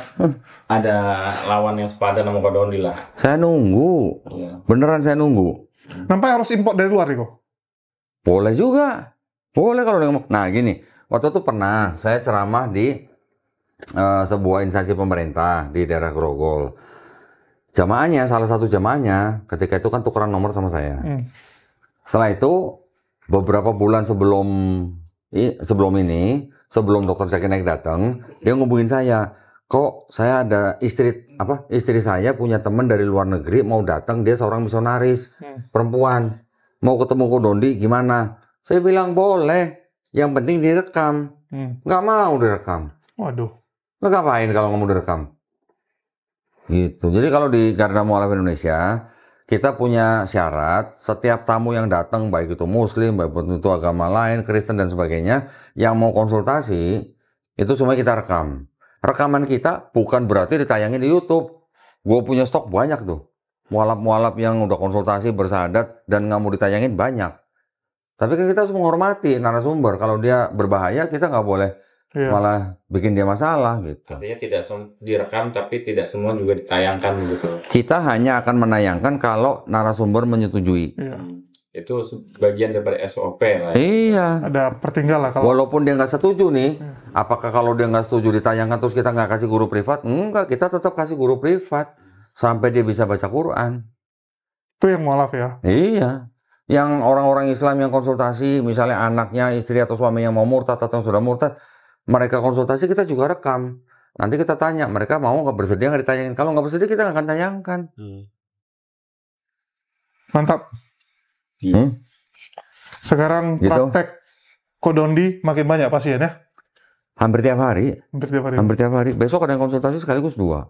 ada lawan yang sepadan sama Ko Dondi lah. Saya nunggu. Iya. Beneran saya nunggu. Nampak harus import dari luar, Riko? Boleh juga. Boleh kalau dia ngomong. Nah gini, waktu itu pernah saya ceramah di sebuah instansi pemerintah di daerah Grogol. Jamaahnya, salah satu jamaahnya, ketika itu kan tukeran nomor sama saya. Setelah itu, beberapa bulan sebelum ini, sebelum Dr. Zakir Naik datang, dia ngubungin saya. Kok saya ada istri saya punya teman dari luar negeri mau datang, dia seorang misionaris perempuan, mau ketemu Ko Dondi gimana? Saya bilang boleh, yang penting direkam. Nggak mau direkam. Waduh. Lo ngapain kalau nggak mau direkam? Gitu. Jadi kalau di Garda Mualaf Indonesia, kita punya syarat setiap tamu yang datang, baik itu Muslim, baik itu agama lain, Kristen dan sebagainya, yang mau konsultasi itu semua kita rekam. Rekaman kita bukan berarti ditayangin di YouTube. Gue punya stok banyak tuh, mualaf-mualaf yang udah konsultasi bersahadat dan nggak mau ditayangin banyak. Tapi kan kita harus menghormati narasumber. Kalau dia berbahaya, kita nggak boleh malah bikin dia masalah gitu. Artinya tidak direkam tapi tidak semua juga ditayangkan gitu. Kita hanya akan menayangkan kalau narasumber menyetujui. Itu bagian daripada SOP lah. Iya. Ada pertinggal lah kalau. Walaupun dia nggak setuju nih, apakah kalau dia nggak setuju ditayangkan terus kita nggak kasih guru privat? Enggak, kita tetap kasih guru privat sampai dia bisa baca Quran. Itu yang mualaf ya? Iya. Yang orang-orang Islam yang konsultasi, misalnya anaknya, istri atau suami yang mau murtad atau yang sudah murtad, mereka konsultasi kita juga rekam. Nanti kita tanya, mereka mau nggak bersedia nggak ditayangin? Kalau nggak bersedia kita nggak akan tayangkan. Mantap. Sekarang Gitu. praktek Ko Dondi makin banyak pasien ya? Hampir tiap hari. Hampir tiap hari. Hampir tiap hari. Besok ada yang konsultasi sekaligus 2.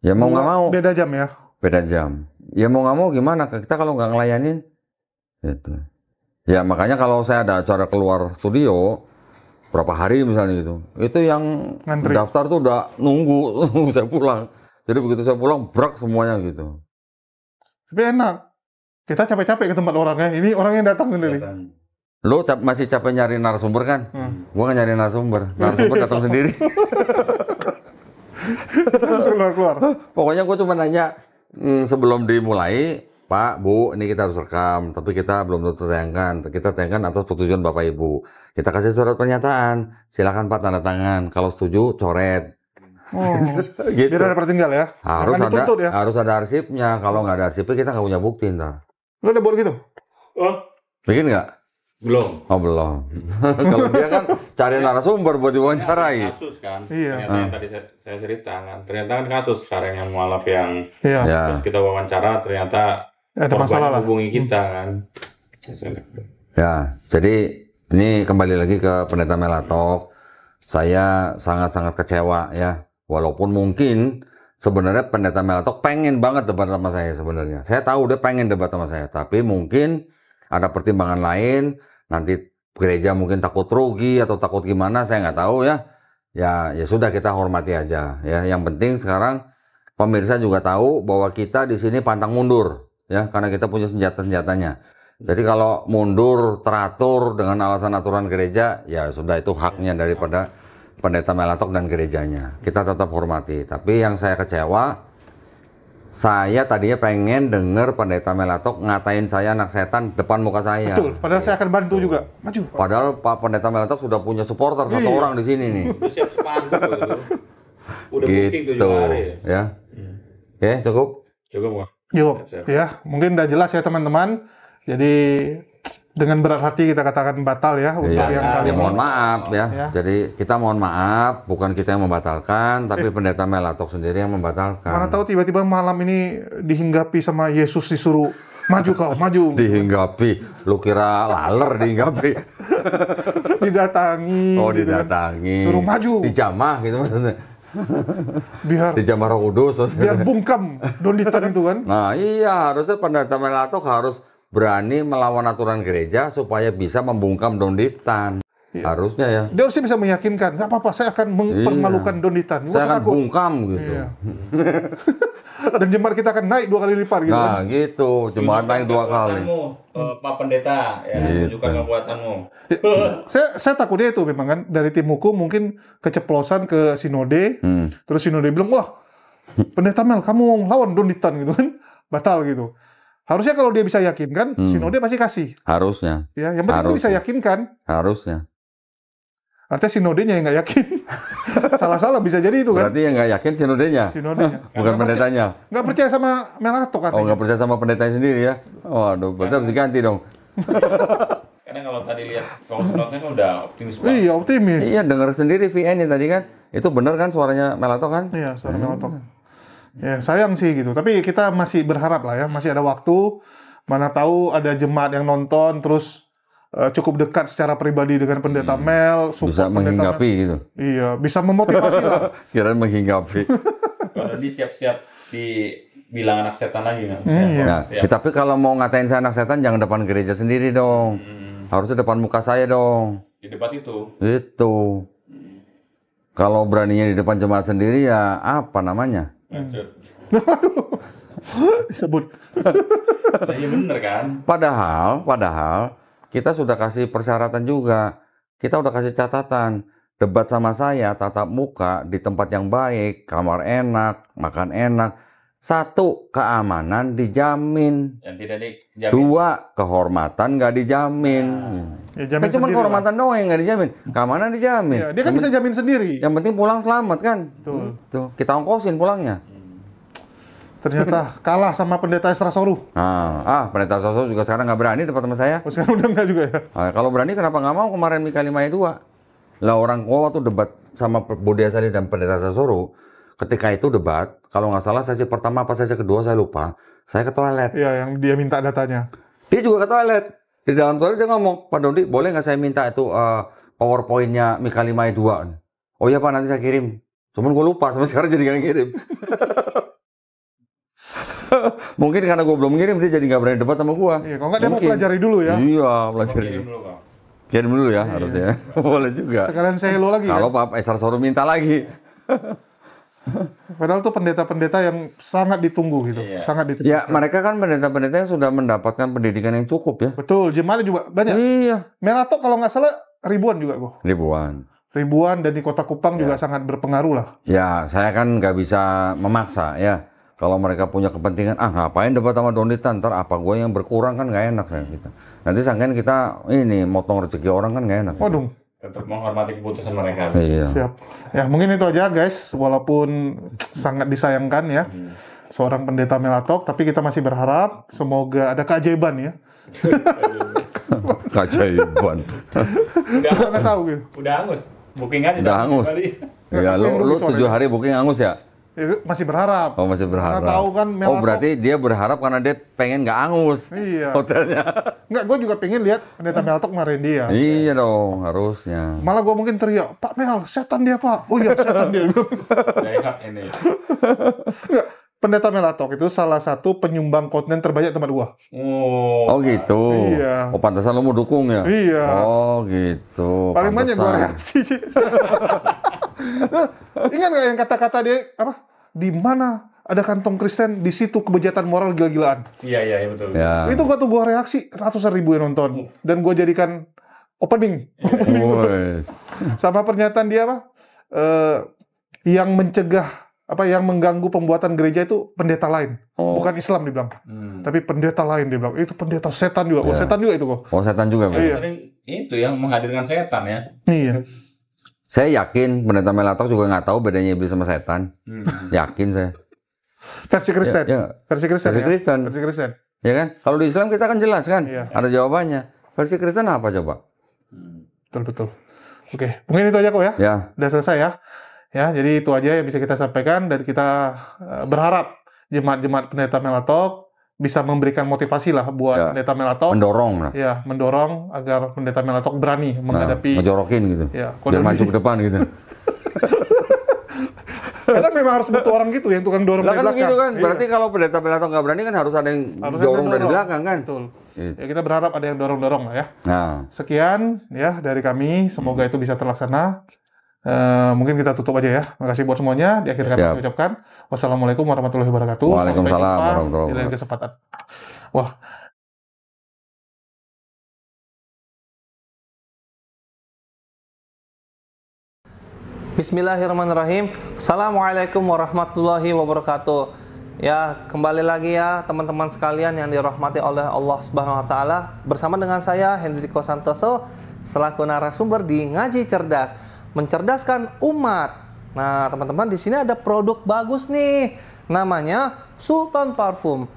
Ya mau nggak mau. Beda jam ya? Beda jam. Ya mau nggak mau gimana? Kita kalau nggak ngelayanin, gitu. Ya makanya kalau saya ada acara keluar studio, berapa hari misalnya gitu, itu yang Ngantri. daftar tuh udah nunggu saya pulang. Jadi begitu saya pulang, brak semuanya gitu. Tapi enak. Kita capek-capek ke tempat orangnya. Ini orang yang datang sendiri. Lo masih capek nyari narasumber kan? Gua nggak nyari narasumber. Narasumber datang sendiri. Harus keluar-keluar. Pokoknya gua cuma nanya sebelum dimulai, Pak, Bu, ini kita harus rekam, tapi kita belum tentu tayangkan. Kita tayangkan atas persetujuan Bapak Ibu. Kita kasih surat pernyataan. Silakan Pak tanda tangan. Kalau setuju, coret. Gitu. Biar ada pertinggal ya. Harus Jangan dituntut ya. harus ada arsipnya. Kalau nggak ada arsipnya, kita nggak punya bukti ntar. Lo udah buat gitu? Bikin nggak? Belum. Oh belum. Kalau dia kan cari narasumber buat diwawancarai. Kasus kan. Iya. Ternyata yang tadi saya ceritakan. Ternyata kan kasus sekarang yang mualaf yang Iya. Ya. terus kita wawancara ternyata Ada korban masalah lah. hubungi kita kan. Ya, jadi ini kembali lagi ke Pendeta Melatok. Saya sangat-sangat kecewa ya. Walaupun mungkin sebenarnya Pendeta Melatok pengen banget debat sama saya sebenarnya. Saya tahu dia pengen debat sama saya, tapi mungkin ada pertimbangan lain. Nanti gereja mungkin takut rugi atau takut gimana, saya nggak tahu ya. Ya sudah, kita hormati aja ya. Yang penting sekarang pemirsa juga tahu bahwa kita di sini pantang mundur ya, karena kita punya senjata-senjatanya. Jadi kalau mundur teratur dengan alasan aturan gereja, ya sudah, itu haknya daripada Pendeta Melatok dan gerejanya. Kita tetap hormati. Tapi yang saya kecewa, saya tadinya pengen denger Pendeta Melatok ngatain saya anak setan depan muka saya. Betul. Padahal saya akan bantu juga. Maju. Padahal Pak Pendeta Melatok sudah punya supporter satu orang di sini nih. Udah siap spanduk itu. Udah booking 7 Gitu hari. ya. Oke, cukup. Cukup nggak? Yuk. Siap. Ya, mungkin udah jelas ya teman-teman. Jadi dengan berat hati kita katakan batal ya untuk Iya, yang kali ya ini. mohon maaf ya. Ya. Jadi kita mohon maaf, bukan kita yang membatalkan, tapi Pendeta Melatok sendiri yang membatalkan. Mana tahu tiba-tiba malam ini dihinggapi sama Yesus, disuruh maju kau, maju. Dihinggapi, lu kira laler dihinggapi? Didatangi. Oh, gitu kan. didatangi. Suruh maju. Dijamah gitu maksudnya. Biar Dijamah Roh Kudus maksudnya. biar bungkam donditan itu kan. Nah iya, harusnya Pendeta Melatok harus berani melawan aturan gereja supaya bisa membungkam donditan. Harusnya ya. Dia harusnya bisa meyakinkan, nggak apa-apa, saya akan mempermalukan donditan. Nggak Saya usah akan takut. bungkam gitu. Iya. Dan jemaat kita akan naik 2 kali lipat gitu. Nah, gitu. Jemaat naik 2 kali. Pak Pendeta, ya, Gitu. tunjukkan kekuatanmu. Saya takutnya itu memang kan dari tim hukum mungkin keceplosan ke sinode, terus sinode bilang, wah pendeta Mel kamu mau lawan Donditan gitu kan, batal gitu. Harusnya kalau dia bisa yakinkan, sinode pasti kasih. Harusnya. Ya, yang penting dia bisa yakinkan. Harusnya. Artinya sinodenya yang nggak yakin. Salah-salah bisa jadi itu kan. Berarti yang nggak yakin sinodenya. Sinodenya. Bukan pendetanya. Nggak percaya sama Melato kan. Oh, nggak percaya sama pendetanya sendiri ya? Waduh, berarti harus diganti dong. Karena kalau tadi lihat fokus notnya kan udah optimis banget. Iya, optimis. Iya, dengar sendiri VN nya tadi kan. Itu benar kan suaranya Melato kan? Iya, suara Melato. Ya, sayang sih gitu. Tapi kita masih berharap lah ya, masih ada waktu. Mana tahu ada jemaat yang nonton, terus cukup dekat secara pribadi dengan pendeta Mel, Bisa support pendeta menghinggapi Mel. gitu. Iya, bisa memotivasi lah. Kirain menghinggapi. Kalau dia siap-siap dibilang anak setan lagi kan. Iya. Nah, tapi kalau mau ngatain saya anak setan jangan depan gereja sendiri dong. Harusnya depan muka saya dong. Di debat itu. Itu. Kalau beraninya di depan jemaat sendiri ya apa namanya? Lanjut. Disebut. Nah, iya bener kan? Padahal kita sudah kasih persyaratan juga. Kita udah kasih catatan. Debat sama saya, tatap muka di tempat yang baik, kamar enak, makan enak. 1, keamanan dijamin. Yang tidak dijamin. 2, kehormatan nggak dijamin. Ya, Kan jamin cuma sendiri kehormatan doang yang nggak dijamin. Keamanan dijamin. lah. Ya, dia kan bisa jamin sendiri. Yang penting pulang selamat kan? Betul. Tuh, kita ongkosin pulangnya. Ternyata kalah sama pendeta Esra Soru. Pendeta Soso juga sekarang nggak berani depan sama saya. Oh, sekarang udah enggak juga ya. Kalau berani kenapa nggak mau kemarin Mika 52? Lah orang gua waktu debat sama Budi Asadi dan pendeta Sasoro, ketika itu debat, kalau nggak salah sesi pertama apa sesi kedua saya lupa, saya ke toilet. Iya, yang dia minta datanya. Dia juga ke toilet. Di dalam toilet dia ngomong, Pak Dondi, boleh nggak saya minta itu PowerPoint-nya Mika 52? Oh iya Pak, nanti saya kirim. Cuman gue lupa, sampai sekarang jadi nggak kirim. Mungkin karena gue belum ngirim, dia jadi nggak berani debat sama gue. Iya, kalau nggak dia mau pelajari dulu ya. Iya, pelajari Kirim dulu. dulu kok. Kirim dulu ya, harusnya. Boleh juga. Sekalian saya hello lagi Kalau ya. Pak Esar Soru minta lagi. Padahal tuh pendeta-pendeta yang sangat ditunggu gitu. Iya. Sangat ditunggu. Ya, mereka kan pendeta-pendeta yang sudah mendapatkan pendidikan yang cukup ya. Betul, jemaatnya juga banyak. Iya. Melato kalau nggak salah ribuan juga kok. Ribuan dan di kota Kupang juga sangat berpengaruh lah. Ya, saya kan nggak bisa memaksa ya. Kalau mereka punya kepentingan, ngapain debat sama Donditan, ntar apa gue yang berkurang kan nggak enak saya kita. Nanti sangkain kita ini motong rezeki orang kan nggak enak. Waduh, Tetap menghormati keputusan mereka. Iya. siap. Ya mungkin itu aja guys, walaupun sangat disayangkan ya. Seorang pendeta Melatok, tapi kita masih berharap semoga ada keajaiban ya. Keajaiban. Udah, Nggak tahu gitu. udah angus. Booking aja. Udah angus. Kali. Ya, lu 7 hari booking angus ya? Ya, masih berharap. Oh, masih berharap. Karena tahu kan Melatok. Oh, berarti dia berharap karena dia pengen nggak angus Iya. hotelnya. Nggak, gue juga pengen lihat pendeta Melatok kemarin dia. Iya dong, harusnya. Malah gue mungkin teriak, Pak Mel, setan dia Pak. Oh iya, setan dia. Daihat ini. Nggak, pendeta Melatok itu salah satu penyumbang konten terbanyak tempat gua. Oh gitu. Iya. Oh pantesan lu mau dukung ya? Iya. Oh gitu. Paling banyak gua Pantesan. reaksi. Ingat nggak yang kata-kata dia apa? Di mana ada kantong Kristen, di situ kebejatan moral gila-gilaan. Iya, iya, iya, betul. Ya. Itu gua reaksi ratusan ribu yang nonton dan gua jadikan opening. Wes. Sama pernyataan dia apa? Yang mencegah yang mengganggu pembuatan gereja itu pendeta lain, bukan Islam dibilang, tapi pendeta lain dia bilang. Itu pendeta setan juga. Oh, setan juga itu kok. Oh setan juga. Bang? Iya. Sering itu yang menghadirkan setan ya. Iya. Saya yakin pendeta Melatok juga nggak tahu bedanya iblis sama setan. Yakin saya. Versi Kristen. Ya, Versi Kristen. Versi ya? Kristen. Versi Kristen. Ya kan? Kalau di Islam kita kan jelas kan? Iya. Ada jawabannya. Versi Kristen apa coba? Betul. Oke, mungkin itu aja kok ya. Ya. Udah selesai ya. Ya, jadi itu aja yang bisa kita sampaikan dan kita berharap jemaat-jemaat pendeta Melatok bisa memberikan motivasi lah buat Ya. pendeta Melatok. Mendorong lah. Ya, mendorong agar pendeta Melatok berani menghadapi. Ngejorokin gitu. Ya, Biar maju ke depan gitu. Kadang memang harus butuh orang gitu yang tukang dorong Lah dari kan belakang. begitu kan. Iya. Berarti kalau pendeta Melatok nggak berani kan harus ada yang Harus ada dorong yang dari dorong. belakang kan. Betul. Gitu. Ya, kita berharap ada yang dorong-dorong lah ya. Nah, Sekian ya dari kami, semoga itu bisa terlaksana. Mungkin kita tutup aja ya. Makasih buat semuanya. Di akhir kami Siap. ucapkan wassalamualaikum warahmatullahi wabarakatuh. Waalaikumsalam Sampai jumpa warahmatullahi di lain kesempatan. Wah, Bismillahirrahmanirrahim. Assalamualaikum warahmatullahi wabarakatuh. Ya, kembali lagi ya teman-teman sekalian yang dirahmati oleh Allah Subhanahu wa taala. Bersama dengan saya Hendriko Santoso selaku narasumber di Ngaji Cerdas, mencerdaskan umat. Nah, teman-teman, di sini ada produk bagus nih. Namanya Sultan Parfum.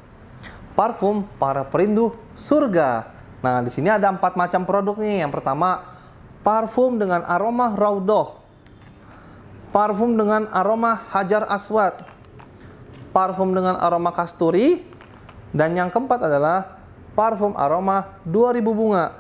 Parfum para perindu surga. Nah, di sini ada 4 macam produk nih. Yang pertama, parfum dengan aroma Raudhah. Parfum dengan aroma Hajar Aswad, parfum dengan aroma kasturi, dan yang keempat adalah parfum aroma 2000 bunga.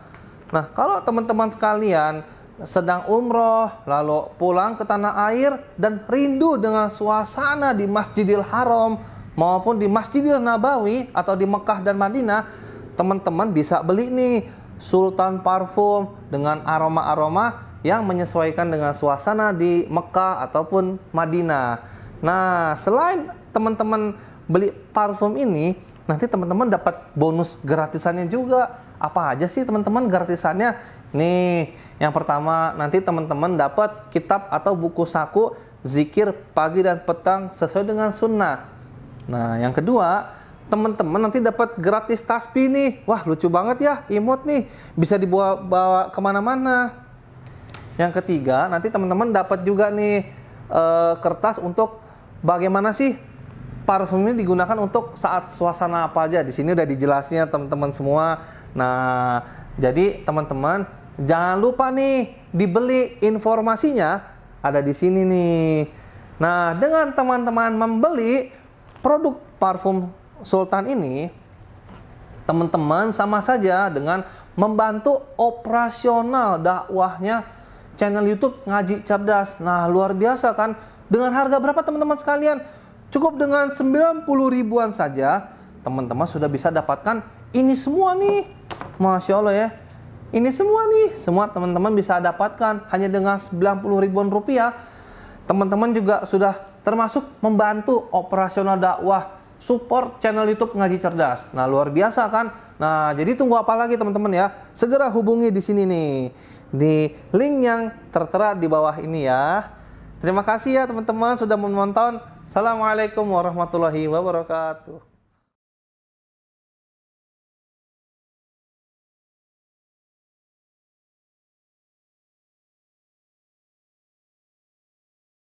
Nah, kalau teman-teman sekalian sedang umroh, lalu pulang ke tanah air dan rindu dengan suasana di Masjidil Haram maupun di Masjidil Nabawi atau di Mekah dan Madinah, teman-teman bisa beli nih Sultan Parfum dengan aroma-aroma yang menyesuaikan dengan suasana di Mekah ataupun Madinah. Nah, selain teman-teman beli parfum ini, nanti teman-teman dapat bonus gratisannya juga. Apa aja sih teman-teman gratisannya? Nih, yang pertama nanti teman-teman dapat kitab atau buku saku zikir pagi dan petang sesuai dengan sunnah. Nah, yang kedua, teman-teman nanti dapat gratis tasbih nih. Wah, lucu banget ya, imut nih. Bisa dibawa kemana-mana. Yang ketiga, nanti teman-teman dapat juga nih kertas untuk bagaimana sih parfum ini digunakan untuk saat suasana apa aja. Di sini udah dijelasnya teman-teman semua. Nah, jadi teman-teman jangan lupa nih dibeli, informasinya ada di sini nih. Nah, dengan teman-teman membeli produk parfum Sultan ini, teman-teman sama saja dengan membantu operasional dakwahnya channel YouTube Ngaji Cerdas. Nah, luar biasa kan? Dengan harga berapa teman-teman sekalian? Cukup dengan 90 ribuan saja, teman-teman sudah bisa dapatkan ini semua nih. Masya Allah ya. Ini semua nih, semua teman-teman bisa dapatkan hanya dengan 90 ribuan rupiah. Teman-teman juga sudah termasuk membantu operasional dakwah, support channel YouTube Ngaji Cerdas. Nah, luar biasa kan? Nah, jadi tunggu apa lagi teman-teman ya? Segera hubungi di sini nih, di link yang tertera di bawah ini ya. Terima kasih ya teman-teman sudah menonton. Assalamualaikum warahmatullahi wabarakatuh.